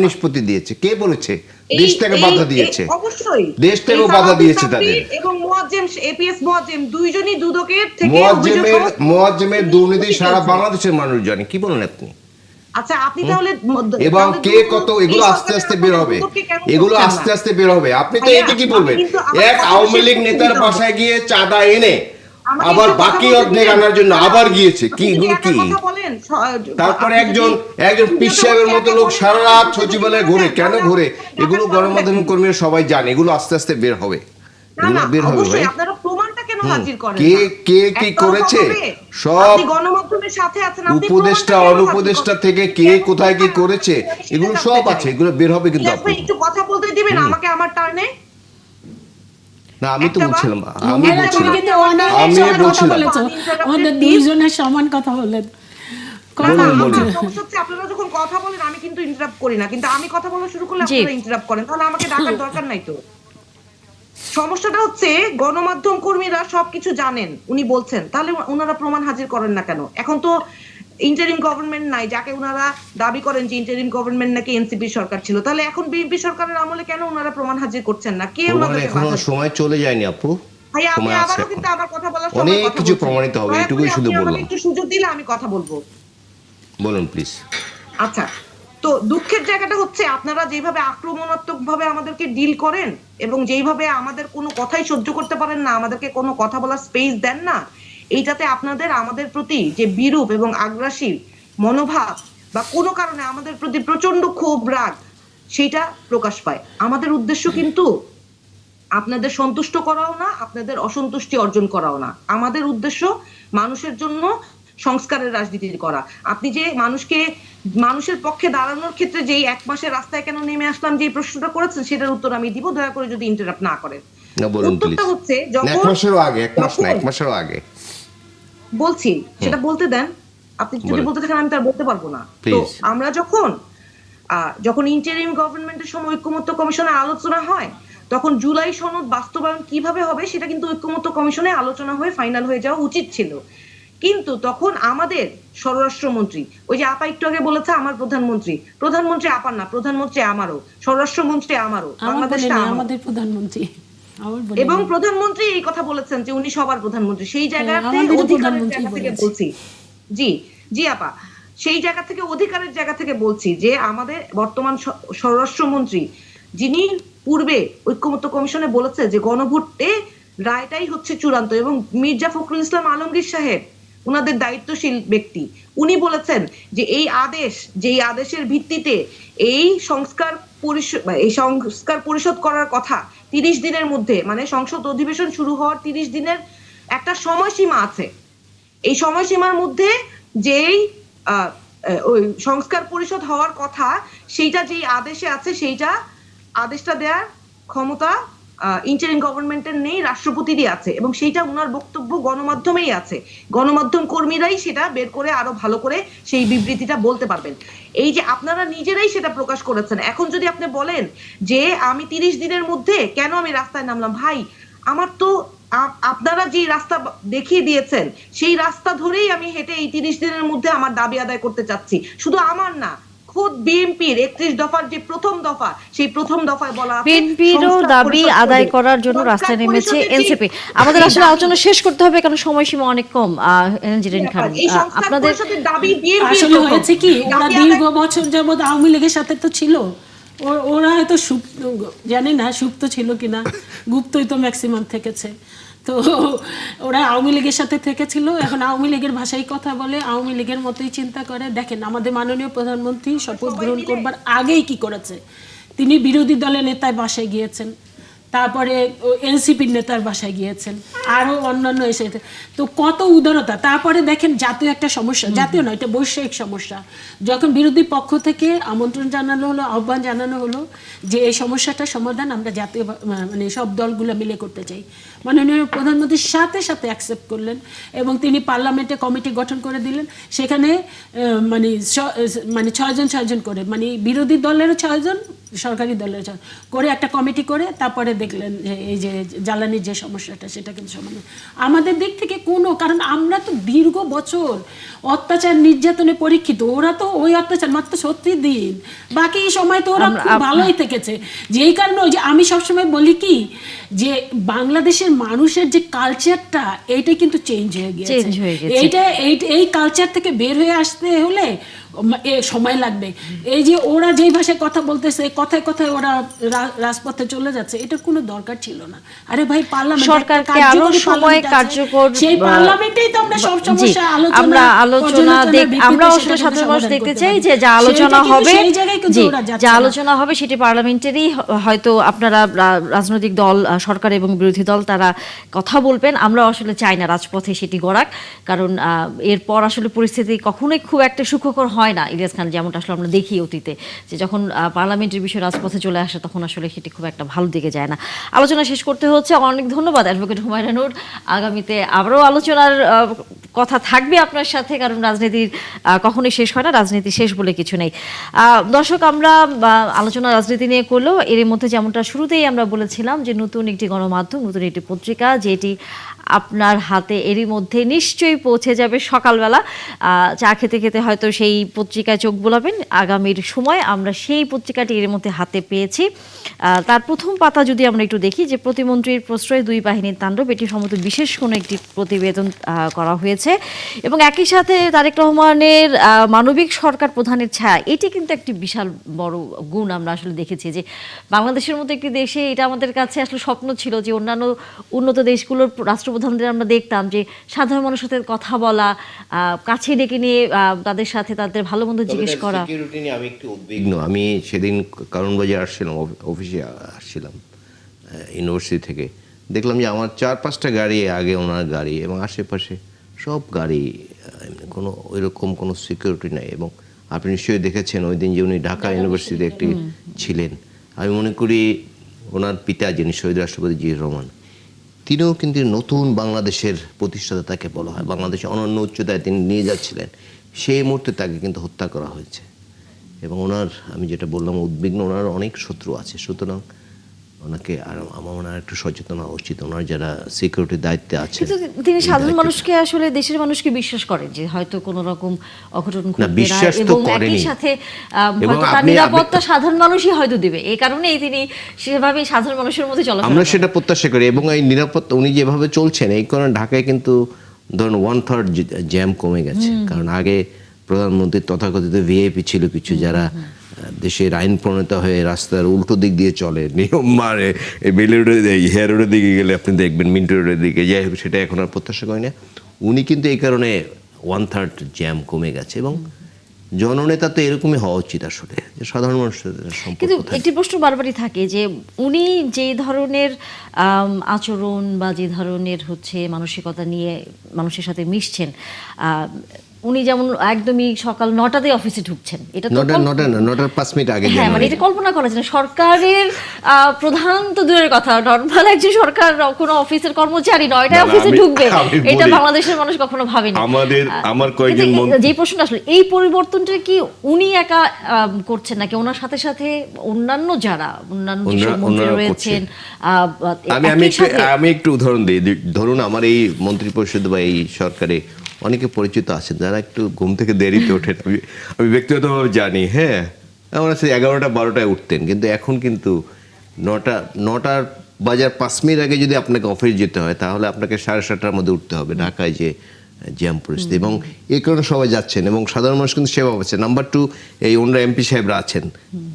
নিষ্পত্তি দিয়েছে? কে বলেছে? দেশ থেকে বাধা দিয়েছে, অবশ্যই দেশ থেকে বাধা দিয়েছে তাদের। এবং মুয়াজ্জেম, এপিএস মুয়াজ্জেম দুইজনই দুদকের থেকে মুয়াজ্জেমের দুর্নীতি সারা বাংলাদেশের মানুষ জানে। কি বলেন আপনি? আচ্ছা, আপনি তাহলে এবং কে কত, এগুলো আস্তে আস্তে বের হবে, আপনি তো এটা কি বলবেন? এক আওয়ামী লীগ নেতার বাসায় গিয়ে চাঁদা এনে আবার বাকি অর্ধেক আনার জন্য আবার গিয়েছে, কি এগুলো কি? তারপরে একজন পীর সাহেবের মতো লোক সারা রাত সচিবালয়ে ঘুরে, কেন ঘুরে? এগুলো গণমাধ্যম কর্মীরা সবাই জানে, এগুলো আস্তে আস্তে বের হবে, বের হবে ভাই। আপনারা প্রমাণটা কেন হাজির করেন? কে কি করেছে সব, গণমাধ্যমের সাথে আছেন, উপদেষ্টা অনুপদেষ্টা থেকে কে কোথায় কি করেছে, এগুলো সব আছে, এগুলো বের হবে। কিন্তু আপনি একটু কথা বলতে দিবেন আমাকে আমার টার্নে? না আমি তো বলছিলাম, আমাদের দুইজনের সমান কথা বলেন। আপনারা যখন কথা বলেন আমি কিন্তু ইন্টারাপ্ট করি না, কিন্তু আমি কথা বলা শুরু করলে আপনারা ইন্টারাপ্ট করেন, তাহলে আমাকে ডাকার দরকার নাই তো। সমস্যাটা হচ্ছে গণমাধ্যম কর্মীরা সবকিছু জানেন, উনি বলছেন, তাহলে ওনারা প্রমাণ হাজির করেন না কেন? এখন তো ইন্টারিম গভর্নমেন্ট নাই, যাকে ওনারা দাবি করেন যে ইন্টারিম গভর্নমেন্ট নাকি এনসিপি সরকার ছিল, তাহলে এখন বিএনপি সরকারের আমলে কেন ওনারা প্রমাণ হাজির করছেন না? কে ওনাদের এখনো সময় চলে যায়নি আপু, ভাই আপনি আবারও কিন্তু আমার কথা বলার সময় অনেক কিছু প্রমাণিত হবে, এটুকুই শুধু বললাম। একটু সুযোগ দিলে আমি কথা বলবো, বলুন প্লিজ। আচ্ছা, তো দুঃখের জায়গাটা হচ্ছে আপনারা যেভাবে আক্রমণাত্মক ভাবে আমাদেরকে ডিল করেন এবং যেইভাবে আমাদের কোনো কথাই সহ্য করতে পারেন না, আমাদেরকে কোনো কথা বলার স্পেস দেন না, এইটাতে আপনাদের আমাদের প্রতি যে বিরূপ এবং আগ্রাসী মনোভাব বা কোনো কারণে আমাদের প্রতি প্রচন্ড ক্ষোভ রাগ, সেটা প্রকাশ পায়। আমাদের উদ্দেশ্য কিন্তু আপনাদের সন্তুষ্ট করাও না, আপনাদের অসন্তুষ্টি অর্জন করাও না। আমাদের উদ্দেশ্য মানুষের জন্য সংস্কারের রাজনীতি করা। আপনি যে মানুষের পক্ষে দাঁড়ানোর ক্ষেত্রে যেই 1 মাসের রাস্তায় কেন নেমে আসলাম যে প্রশ্নটা করেছেন, সেটার উত্তর আমি দিব, দয়া করে যদি ইন্টারাপ্ট না করেন। উত্তরটা হচ্ছে যখন 1 মাসেরও আগে, 1 মাস না, 1 মাসেরও আগে বলছি, সেটা বলতে দেন। আপনি যদি বলতে থাকেন আমি তার বলতে পারবো না। তো আমরা যখন ইন্টারিম গভর্নমেন্টের সময় ঐক্যমত্য কমিশনে আলোচনা হয়, তখন জুলাই সনদ বাস্তবায়ন কিভাবে হবে সেটা কিন্তু ঐক্যমত্য কমিশনে আলোচনা হয়ে ফাইনাল হয়ে যাওয়া উচিত ছিল। কিন্তু তখন আমাদের স্বরাষ্ট্রমন্ত্রী, ওই যে আপা একটু আগে বলেছে আমার প্রধানমন্ত্রী আপার না, প্রধানমন্ত্রী আমারও, স্বরাষ্ট্রমন্ত্রী আমারও, বাংলাদেশটা আমাদের প্রধানমন্ত্রী, এবং প্রধানমন্ত্রী এই কথা বলেছেন যে উনি সবার প্রধানমন্ত্রী। সেই জায়গাতে অধিকারের জায়গা থেকে বলছি, জি আপা, সেই জায়গা থেকে অধিকারের জায়গা থেকে বলছি যে আমাদের বর্তমান স্বরাষ্ট্রমন্ত্রী, যিনি পূর্বে ঐক্যমত্য কমিশনে বলেছে যে গণভোটে রায়টাই হচ্ছে চূড়ান্ত, এবং মির্জা ফখরুল ইসলাম আলমগীর সাহেব উনাদের দায়িত্বশীল ব্যক্তি, উনি বলেছেন যে এই আদেশের ভিত্তিতে এই সংস্কার পরিষদ করার কথা 30 দিনের মধ্যে, মানে সংসদ অধিবেশন শুরু হওয়ার 30 দিনের একটা সময়সীমা আছে। এই সময়সীমার মধ্যে যেই ওই সংস্কার পরিষদ হওয়ার কথা, সেইটা যেই আদেশে আছে, আদেশটা দেওয়ার ক্ষমতা ইন্টারিম গভর্নমেন্টের নেই, রাষ্ট্রপতিরই আছে, এবং সেইটা ওনার বক্তব্য গণমাধ্যমেই আছে। গণমাধ্যম কর্মীরাই সেটা বের করে আরো ভালো করে সেই বিবৃতিটা বলতে পারবেন। এই যে আপনারা নিজেরাই সেটা প্রকাশ করেছেন, এখন যদি আপনি বলেন যে আমি 30 দিনের মধ্যে কেন আমি রাস্তায় নামলাম, ভাই আমার তো আপনারা যে রাস্তা দেখিয়ে দিয়েছেন সেই রাস্তা ধরেই আমি হেঁটে এই 30 দিনের মধ্যে আমার দাবি আদায় করতে চাচ্ছি। শুধু আমার না, খোদ বিএনপির 31 দফার যে প্রথম দফা, সেই প্রথম দফায় বলা আছে বিএনপিরও দাবি আদায় করার জন্য রাস্তায় নেমেছে এনসিপি। আমাদের আসলে আলোচনা শেষ করতে হবে, কারণ সময়সীমা অনেক কম। এনজিরিন খান, আপনাদের দাবি বিএনপি আসলে হয়েছে কি, ওরা দীর্ঘ বছর যাবত আওয়ামী লীগের সাথে তো ছিল, ওরা হয়তো জানি না সুপ্ত ছিল কিনা, গুপ্তই তো ম্যাক্সিমাম থেকেছে। তো তো ওরা আওয়ামী লীগের সাথে থেকেছিল, এখন আওয়ামী লীগের ভাষায় কথা বলে, আওয়ামী লীগের মতোই চিন্তা করে। দেখেন আমাদের মাননীয় প্রধানমন্ত্রী শপথ গ্রহণ করবার আগেই কি করেছে, তিনি বিরোধী দলের নেতার বাসায় গিয়েছেন, তারপরে এনসিপির নেতার বাসায় গিয়েছেন, আরও অন্যান্য এসে, তো কত উদারতা। তারপরে দেখেন জাতীয় একটা সমস্যা, জাতীয় নয়, এটা বৈশ্বিক সমস্যা, যখন বিরোধী পক্ষ থেকে আমন্ত্রণ জানানো হলো, আহ্বান জানানো হলো যে এই সমস্যাটার সমাধান আমরা জাতীয় মানে সব দলগুলো মিলে করতে চাই, মাননীয় প্রধানমন্ত্রীর সাথে সাথে অ্যাকসেপ্ট করলেন এবং তিনি পার্লামেন্টে কমিটি গঠন করে দিলেন। সেখানে মানে 6 জন করে, মানে বিরোধী দলেরও 6 জন, সরকারি দলের করে একটা কমিটি করে তারপরে দেখলেন যে এই যে জ্বালানির যে সমস্যাটা সেটা কিন্তু সমাধান। আমাদের দিক থেকে কোনো, কারণ আমরা তো দীর্ঘ বছর অত্যাচার নির্যাতনে পরীক্ষিত, ওরা তো ওই অত্যাচার মাত্র 30 দিন, বাকি সময় তো ওরা খুব ভালোই থেকেছে। যেই কারণে ওই যে আমি সবসময় বলি কি যে বাংলাদেশের মানুষের যে কালচারটা এইটাই কিন্তু চেঞ্জ হয়ে গেছে। এই কালচার থেকে বের হয়ে আসতে হলে সময় লাগবে। এই যে ওরা যেই ভাষায় কথা বলতেছে, কথায় কথায় ওরা রাজপথে চলে যাচ্ছে, এটার কোনো দরকার ছিল না। আরে ভাই, পার্লামেন্ট সরকারকে আরো সময় কার্যকর, সেই পার্লামেন্টেই তো আমরা সব সমস্যা আমরা আলোচনা আমরা আসলে সাধারণ মানুষ দেখতে চাই যে যা আলোচনা হবে, যা আলোচনা হবে সেটি পার্লামেন্টেরই, হয়তো আপনারা রাজনৈতিক দল, সরকার এবং বিরোধী দল তারা কথা বলবেন। আমরা আসলে চাই না রাজপথে সেটি গড়াক, কারণ এরপর আসলে পরিস্থিতি কখনোই খুব একটা সুখকর হয় না। ইলিয়াস খান, যেমনটা আসলে আমরা দেখি অতীতে যে যখন পার্লামেন্টের বিষয় রাজপথে চলে আসে তখন আসলে সেটি খুব একটা ভালো দিকে যায় না। আলোচনা শেষ করতে হচ্ছে। অনেক ধন্যবাদ অ্যাডভোকেট হুমায়রা নূর। আগামীতে আবারও আলোচনার কথা থাকবে আপনার সাথে, কারণ রাজনীতির কখনোই শেষ হয় না, রাজনীতি শেষ বলে কিছু নেই। দর্শক, আমরা আলোচনা রাজনীতি নিয়ে করলেও এর মধ্যে যেমনটা শুরুতেই আমরা বলেছিলাম যে নতুন একটি গণমাধ্যম, নতুন একটি পত্রিকা যেটি আপনার হাতে এরই মধ্যে নিশ্চয়ই পৌঁছে যাবে সকালবেলা। চা খেতে খেতে হয়তো সেই পত্রিকায় চোখ বোলাবেন। আগামীর সময় আমরা সেই পত্রিকাটি এর মধ্যে হাতে পেয়েছি। তার প্রথম পাতা যদি আমরা একটু দেখি, যে প্রতিমন্ত্রীর প্রশ্রয়ে 2 বাহিনীর তাণ্ডব, এটি সম্ভবত বিশেষ কোনো একটি প্রতিবেদন করা হয়েছে। এবং একই সাথে তারেক রহমানের মানবিক সরকার প্রধানের ছায়া, এটি কিন্তু একটি বিশাল বড় গুণ আমরা আসলে দেখেছি যে বাংলাদেশের মতো একটি দেশে, এটা আমাদের কাছে আসলে স্বপ্ন ছিল যে অন্যান্য উন্নত দেশগুলোর রাষ্ট্রপ্রধানদের আমরা দেখতাম যে সাধারণ মানুষের সাথে কথা বলা, কাছে ডেকে নিয়ে তাদের সাথে তাদের ভালো মন্দ জিজ্ঞেস করা। সিকিউরিটি নিয়ে আমি একটু উদ্বিগ্ন। আমি সেদিন কারণ বাজার আসছিলাম, অফিসে আসছিলাম ইউনিভার্সিটি থেকে, দেখলাম যে আমার 4-5টা গাড়ি আগে ওনার গাড়ি এবং আশেপাশে সব গাড়ি, কোনো ওইরকম কোনো সিকিউরিটি নেই। এবং আপনি নিশ্চয়ই দেখেছেন ওই দিন যে উনি ঢাকা ইউনিভার্সিটিতে একটি ছিলেন। আমি মনে করি ওনার পিতা যিনি শহীদ রাষ্ট্রপতি জিয়াউর রহমান, তিনিও কিন্তু নতুন বাংলাদেশের প্রতিষ্ঠাতা তাকে বলা হয়। বাংলাদেশে অনন্য উচ্চতায় তিনি নিয়ে যাচ্ছিলেন, সেই মুহূর্তে তাকে কিন্তু হত্যা করা হয়েছে। এবং ওনার, আমি যেটা বললাম, উদ্বিগ্ন, ওনার অনেক শত্রু আছে, সুতরাং ওনাকে আর আমার মনে হয় একটু সচেতন হওয়া উচিত। ওনার যারা সিকিউরিটির দায়িত্বে আছে, কিন্তু তিনি সাধারণ মানুষকে, আসলে দেশের মানুষকে বিশ্বাস করেন যে হয়তো কোনো রকম অঘটন ঘটবে না, এবং একই সাথে হয়তো তার নিরাপত্তা সাধারণ মানুষই হয়তো দিবে। এই কারণেই তিনি সেভাবেই সাধারণ মানুষের মধ্যে চলাফেরা করেন। আমরা সেটা প্রত্যাশা করি। এবং এই নিরাপত্তা উনি যেভাবে চলছেন, এই কারণে ঢাকায় কিন্তু ধরুন 1/3 জ্যাম কমে গেছে। কারণ আগে প্রধানমন্ত্রী তথাকথিত ভিআইপি ছিল কিছু, যারা দেশের আইন প্রণেতা হয়ে রাস্তার উল্টো দিক দিয়ে চলে, নিয়ম মারে, বেলি রোডে, হেয়ার রোডের দিকে গেলে আপনি দেখবেন মিন্টু রোডের দিকে, যাই হোক সেটা এখন আর প্রত্যাশা করি না। উনি কিন্তু এই কারণে 1/3 জ্যাম কমে গেছে। এবং জননেতা তো এরকমই হওয়া উচিত আসলে, যে সাধারণ মানুষের সম্পর্ক। কিন্তু একটি প্রশ্ন বারবারই থাকে যে উনি যে ধরনের আচরণ বা যে ধরনের মানসিকতা নিয়ে মানুষের সাথে মিশছেন, উনি যেমন একদমই সকাল 9টাতে অফিসে ঢুকছেন, এটা তো 9টার 5 মিনিট আগে, হ্যাঁ, মানে এটা কল্পনা করা যায় না। সরকারের প্রধান তো দূরের কথা, নর্মাল একজন সরকার কোনো অফিসের কর্মচারী 9টায় অফিসে ঢুকবে, এটা বাংলাদেশের মানুষ কখনো ভাবেনি। আমার কয়েকজন যে প্রশ্নটা আসলে, এই পরিবর্তনটা কি উনি একা করছেন নাকি ওনার সাথে সাথে অন্যান্য যারা অন্যান্য মন্ত্রী রয়েছেন? আমি একটু উদাহরণ দিই। ধরুন আমার এই মন্ত্রিপরিষদ বা এই সরকারে অনেকে পরিচিত আছেন যারা একটু ঘুম থেকে দেরিতে ওঠেন। আমি ব্যক্তিগতভাবে জানি। হ্যাঁ, আমরা সেই 11টা-12টায় উঠতেন, কিন্তু এখন কিন্তু 9টার বাজার 5 মিনিট আগে যদি আপনাকে অফিস যেতে হয়, তাহলে আপনাকে 7:30টার মধ্যে উঠতে হবে, ঢাকায় যে জ্যাম পরিস্থিতি। এবং এই কারণে সবাই যাচ্ছেন এবং সাধারণ মানুষ কিন্তু সেবা পাচ্ছে। নাম্বার 2, এই ওনারা এমপি সাহেবরা আছেন,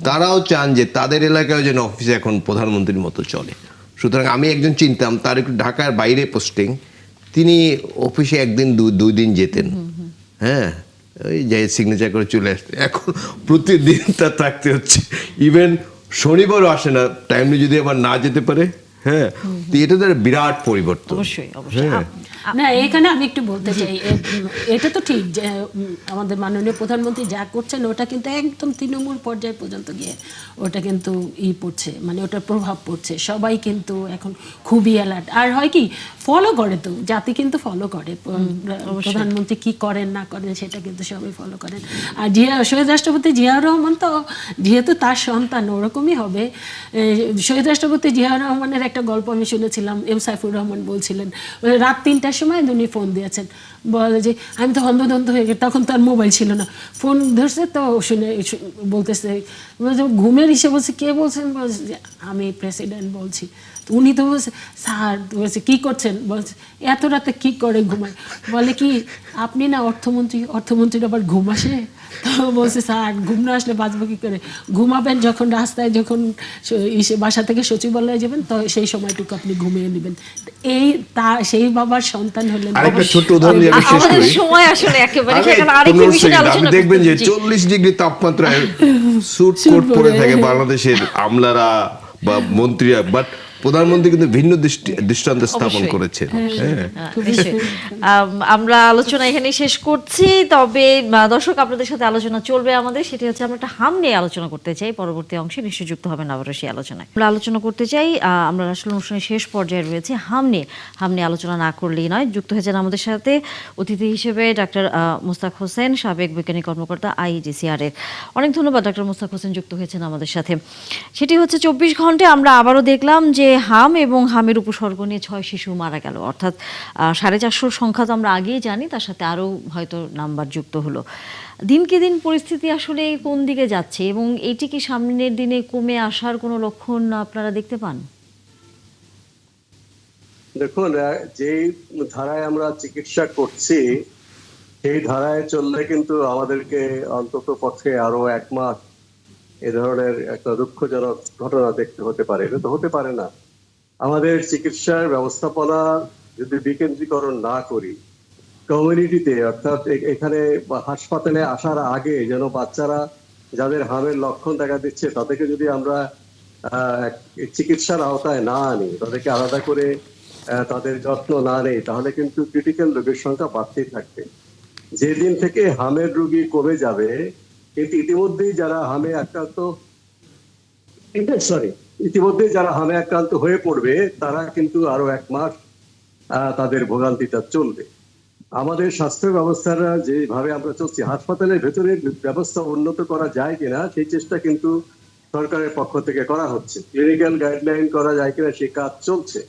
তারাও চান যে তাদের এলাকায় যেন অফিসে এখন প্রধানমন্ত্রীর মতো চলে। সুতরাং আমি একজন চিনতাম, তার একটু ঢাকার বাইরে পোস্টিং, তিনি অফিসে একদিন দুই দিন যেতেন, হ্যাঁ, ওই যাই সিগনেচার করে চলে আসতে। এখন প্রতিদিন তার থাকতে হচ্ছে, ইভেন শনিবারও আসে না, টাইমলি যদি আবার না যেতে পারে। হ্যাঁ, তো এটা তো একটা বিরাট পরিবর্তন। অবশ্যই অবশ্যই। হ্যাঁ। না, এখানে আমি একটু বলতে চাই, এটা তো ঠিক যে আমাদের মাননীয় প্রধানমন্ত্রী যা করছেন ওটা কিন্তু একদম তৃণমূল পর্যায় পর্যন্ত গিয়ে ওটা কিন্তু পড়ছে, মানে ওটার প্রভাব পড়ছে। সবাই কিন্তু এখন খুবই অ্যালার্ট, আর হয় কি ফলো করে, তো জাতি কিন্তু ফলো করে প্রধানমন্ত্রী কি করেন না করেন, সেটা কিন্তু সবাই ফলো করেন। আর শহীদ রাষ্ট্রপতি জিয়াউর রহমান তো যেহেতু তার সন্তান, ওরকমই হবে। শহীদ রাষ্ট্রপতি জিয়াউর রহমানের একটা গল্প আমি শুনেছিলাম, এম সাইফুর রহমান বলছিলেন, রাত 3টার সময় উনি ফোন দিয়েছেন, বলে যে আমি তো হন্তদন্ত হয়ে গেছি, তখন তার মোবাইল ছিল না, ফোন ধরছে তো বলতেছে ঘুমের হিসেবে, বলছে কে বলছেন, বলছে যে আমি প্রেসিডেন্ট বলছি। তো উনি তো বলছে স্যার, বলছে কী করছেন, বলছে এত রাতে কী করে ঘুমায়, বলে কি আপনি না অর্থমন্ত্রীর আবার ঘুম আসে? তো বলছে স্যার ঘুম না আসলে বাঁচবো কী করে, ঘুমাবেন যখন রাস্তায়, যখন বাসা থেকে সচিবালয়ে যাবেন, তো সেই সময়টুকু আপনি ঘুমিয়ে নেবেন। সেই বাবার সন্তান হলেন। আরেকটা ছোট উদাহরণ দিয়ে আমি শেষ আমাদের করি। সময় আসলে একেবারে আরে, শেষ, এখন আরেকটা 15 বিষয় নিয়ে সেকেন্ড, আলোচনা আপনি দেখবেন যে করতে চাই। 40 ডিগ্রি তাপমাত্রায় স্যুট কোট পরে থাকে বাংলাদেশের আমলারা বা মন্ত্রীরা, বাট প্রধানমন্ত্রী কিন্তু ভিন্ন দৃষ্টান্ত স্থাপন অবশ্যই। করেছেন। হ্যাঁ, নিশ্চয়ই। আমরা আলোচনা এখানেই শেষ করছি, তবে দর্শক আপনাদের সাথে আলোচনা চলবে আমাদের, সেটি হচ্ছে আমরা একটা হাম নিয়ে আলোচনা করতে চাই। পরবর্তী অংশে নিশ্চয়ই যুক্ত হবেন আবারও সেই আলোচনায়। আমরা আলোচনা করতে চাই, আমরা আসলে অনুষ্ঠানের শেষ পর্যায়ে রয়েছে, হাম নিয়ে আলোচনা না করলেই নয়। যুক্ত হয়েছেন আমাদের সাথে অতিথি হিসেবে ডাক্তার মোস্তাক হোসেন, সাবেক বৈজ্ঞানিক কর্মকর্তা IEGCR এর। অনেক ধন্যবাদ ডাক্তার মোস্তাক হোসেন যুক্ত হয়েছেন আমাদের সাথে। সেটি হচ্ছে 24 ঘন্টায় আমরা আবারও দেখলাম যে হাম এবং হামের উপসর্গ নিয়ে 6 শিশু মারা গেল, অর্থাৎ 450 সংখ্যা তো আমরা আগেই জানি, তার সাথে আরও হয়তো নাম্বার যুক্ত হলো। দিনকে দিন পরিস্থিতি আসলে কোন দিকে যাচ্ছে, এবং এটি কি সামনের দিনে কমে আসার কোনো লক্ষণ আপনারা দেখতে পান? দেখুন, যে ধারায় আমরা চিকিৎসা করছি সেই ধারায় চললে কিন্তু আমাদেরকে অন্তত পক্ষে আরো 1 মাস এ ধরনের একটা দুঃখজনক ঘটনা দেখতে হতে পারে। এটা তো হতে পারে না। আমাদের চিকিৎসার ব্যবস্থাপনা যদি বিকেন্দ্রীকরণ না করি, কমিউনিটিতে, অর্থাৎ এখানে হাসপাতালে আসার আগে যেন বাচ্চারা যাদের হামের লক্ষণ দেখা দিচ্ছে তাদেরকে যদি আমরা চিকিৎসার আওতায় না আনি, তাদেরকে আলাদা করে তাদের যত্ন না নেই, তাহলে কিন্তু ক্রিটিক্যাল রোগীর সংখ্যা বাড়তেই থাকবে। যেদিন থেকে হামের রোগী কমে যাবে, কিন্তু ইতিমধ্যেই যারা হামে আক্রান্ত হয়ে পড়বে, তারা কিন্তু আরো 1 মাস তাদের ভোগান্তিটা চলবে। আমাদের স্বাস্থ্য ব্যবস্থাটা যেভাবে আমরা চলছি, হাসপাতালের ভেতরে ব্যবস্থা উন্নত করা যায় কিনা সেই চেষ্টা কিন্তু সরকারের পক্ষ থেকে করা হচ্ছে। ক্লিনিক্যাল গাইডলাইন করা যায় কিনা সেই কাজ চলছে।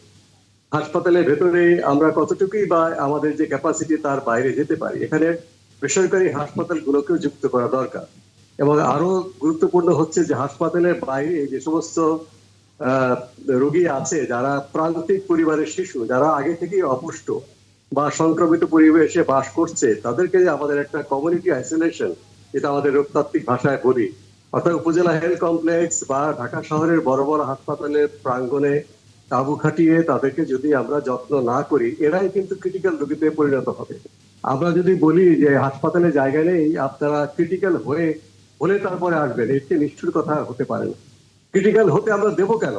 হাসপাতালের ভেতরে আমরা কতটুকুই বা আমাদের যে ক্যাপাসিটি তার বাইরে যেতে পারি, এখানে বেসরকারি হাসপাতালগুলোকেও যুক্ত করা দরকার। এবং আরো গুরুত্বপূর্ণ হচ্ছে যে হাসপাতালের বাইরে যে সমস্ত রোগী আছে, যারা প্রান্তিক পরিবারের শিশু, যারা আগে থেকেই অপুষ্ট বা সংক্রমিত পরিবেশে বাস করছে, তাদেরকে আমাদের একটা কমিউনিটি আইসোলেশন, যেটা আমাদের রোগতাত্ত্বিক ভাষায় বলি, অর্থাৎ উপজেলা হেলথ কমপ্লেক্স বা ঢাকা শহরের বড় বড় হাসপাতালের প্রাঙ্গণে তাঁবু খাটিয়ে তাদেরকে যদি আমরা যত্ন না করি, এরাই কিন্তু ক্রিটিক্যাল রোগীতে পরিণত হবে। আমরা যদি বলি যে হাসপাতালে জায়গা নেই, আপনারা ক্রিটিক্যাল হলে তারপরে আসবেন, এর চেয়ে নিষ্ঠুর কথা হতে পারে না। ক্রিটিক্যাল হতে আমরা দেবো কেন?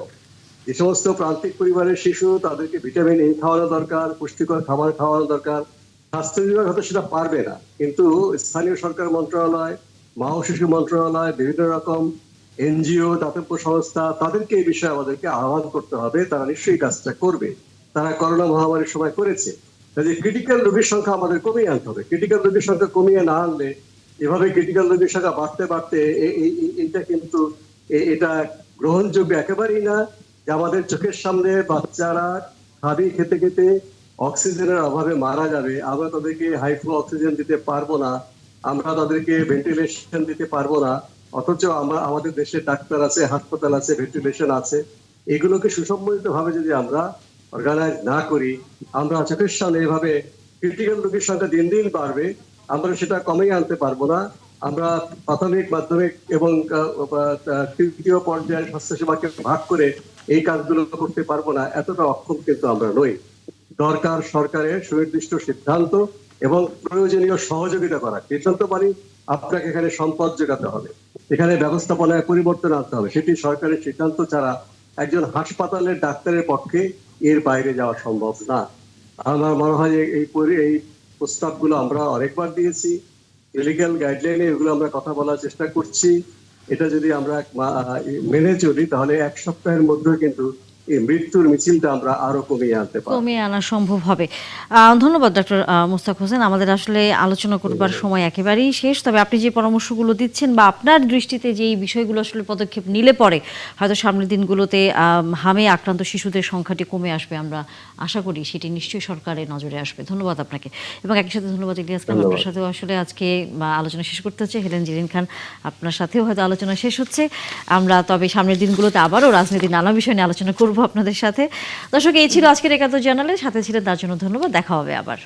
যে সমস্ত প্রান্তিক পরিবারের শিশু, তাদেরকে ভিটামিন A খাওয়ানো দরকার, পুষ্টিকর খাবার খাওয়ানো দরকার। স্বাস্থ্য বিভাগ হয়তো সেটা পারবে না, কিন্তু স্থানীয় সরকার মন্ত্রণালয়, মা ও শিশু মন্ত্রণালয়, বিভিন্ন রকম NGO, দাতব্য সংস্থা, তাদেরকে এই বিষয়ে আমাদেরকে আহ্বান করতে হবে। তারা নিশ্চয়ই কাজটা করবে, তারা করোনা মহামারীর সময় করেছে। কাজে ক্রিটিক্যাল রোগীর সংখ্যা আমাদের কমিয়ে আনতে হবে। ক্রিটিক্যাল রোগীর সংখ্যা কমিয়ে না আনলে, এভাবে ক্রিটিক্যাল রোগীর সংখ্যা বাড়তে এটা কিন্তু এটা গ্রহণযোগ্য একেবারেই না। যে আমাদের চোখের সামনে বাচ্চারা খাবি খেতে খেতে অক্সিজেনের অভাবে মারা যাবে, আমরা তাদেরকে হাই ফ্লো অক্সিজেন দিতে পারবো না, আমরা তাদেরকে ভেন্টিলেশন দিতে পারবো না, অথচ আমাদের দেশে ডাক্তার আছে, হাসপাতাল আছে, ভেন্টিলেশন আছে। এগুলোকে সুসম্মিলিত ভাবে যদি আমরা অর্গানাইজ না করি, আমরা চোখের সামনে এভাবে ক্রিটিক্যাল রোগীর সংখ্যা দিন দিন বাড়বে, আমরা সেটা কমিয়ে আনতে পারবো না। আমরা প্রাথমিক, মাধ্যমিক এবং তৃতীয় পর্যায়ের স্বাস্থ্যসেবাকে ভাগ করে এই কাজগুলো করতে পারবো না, এতটা অক্ষম কিন্তু আমরা নই। দরকার সরকারের সুনির্দিষ্ট সিদ্ধান্ত এবং প্রয়োজনীয় সহযোগিতা করা। সিদ্ধান্ত মানে আপনাকে এখানে সম্পদ যোগাতে হবে, এখানে ব্যবস্থাপনায় পরিবর্তন আনতে হবে, সেটি সরকারের সিদ্ধান্ত ছাড়া একজন হাসপাতালের ডাক্তারের পক্ষে এর বাইরে যাওয়া সম্ভব না। আমার মনে হয় যে এই প্রস্তাবগুলো আমরা অনেকবার দিয়েছি, লিগ্যাল গাইডলাইনে এগুলো আমরা কথা বলার চেষ্টা করছি। এটা যদি আমরা মেনে চলি তাহলে 1 সপ্তাহের মধ্যে কিন্তু এই মৃত্যুর মিছিলটা আমরা আরো কমিয়ে আনতে পারবো। কমিয়ে আনা সম্ভব হবে। ধন্যবাদ ডক্টর মুস্তাক হোসেন। আমাদের আসলে আলোচনা করবার সময় একেবারেই শেষ। তবে আপনি যে পরামর্শগুলো দিচ্ছেন বা আপনার দৃষ্টিতে যে এই বিষয়গুলো আসলে পদক্ষেপ নিলে পরে হয়তো সামনের দিনগুলোতে হামে আক্রান্ত শিশুদের সংখ্যাটি কমে আসবে, আমরা আশা করি সেটি নিশ্চয়ই সরকারের নজরে আসবে। ধন্যবাদ আপনাকে, এবং একই সাথে ধন্যবাদ ইলিয়াস খান। আপনার সাথেও আসলে আজকে আলোচনা শেষ করতে হচ্ছে। হেলেন জিরিন খান, আপনার সাথেও হয়তো আলোচনা শেষ হচ্ছে। আমরা তবে সামনের দিনগুলোতে আবারও রাজনীতির নানা বিষয় নিয়ে আলোচনা করব আপনাদের সাথে। দর্শক, এই ছিল আজকের একাত্তর জার্নালের সাথে ছিলেন, তার জন্য ধন্যবাদ। দেখা হবে আবার।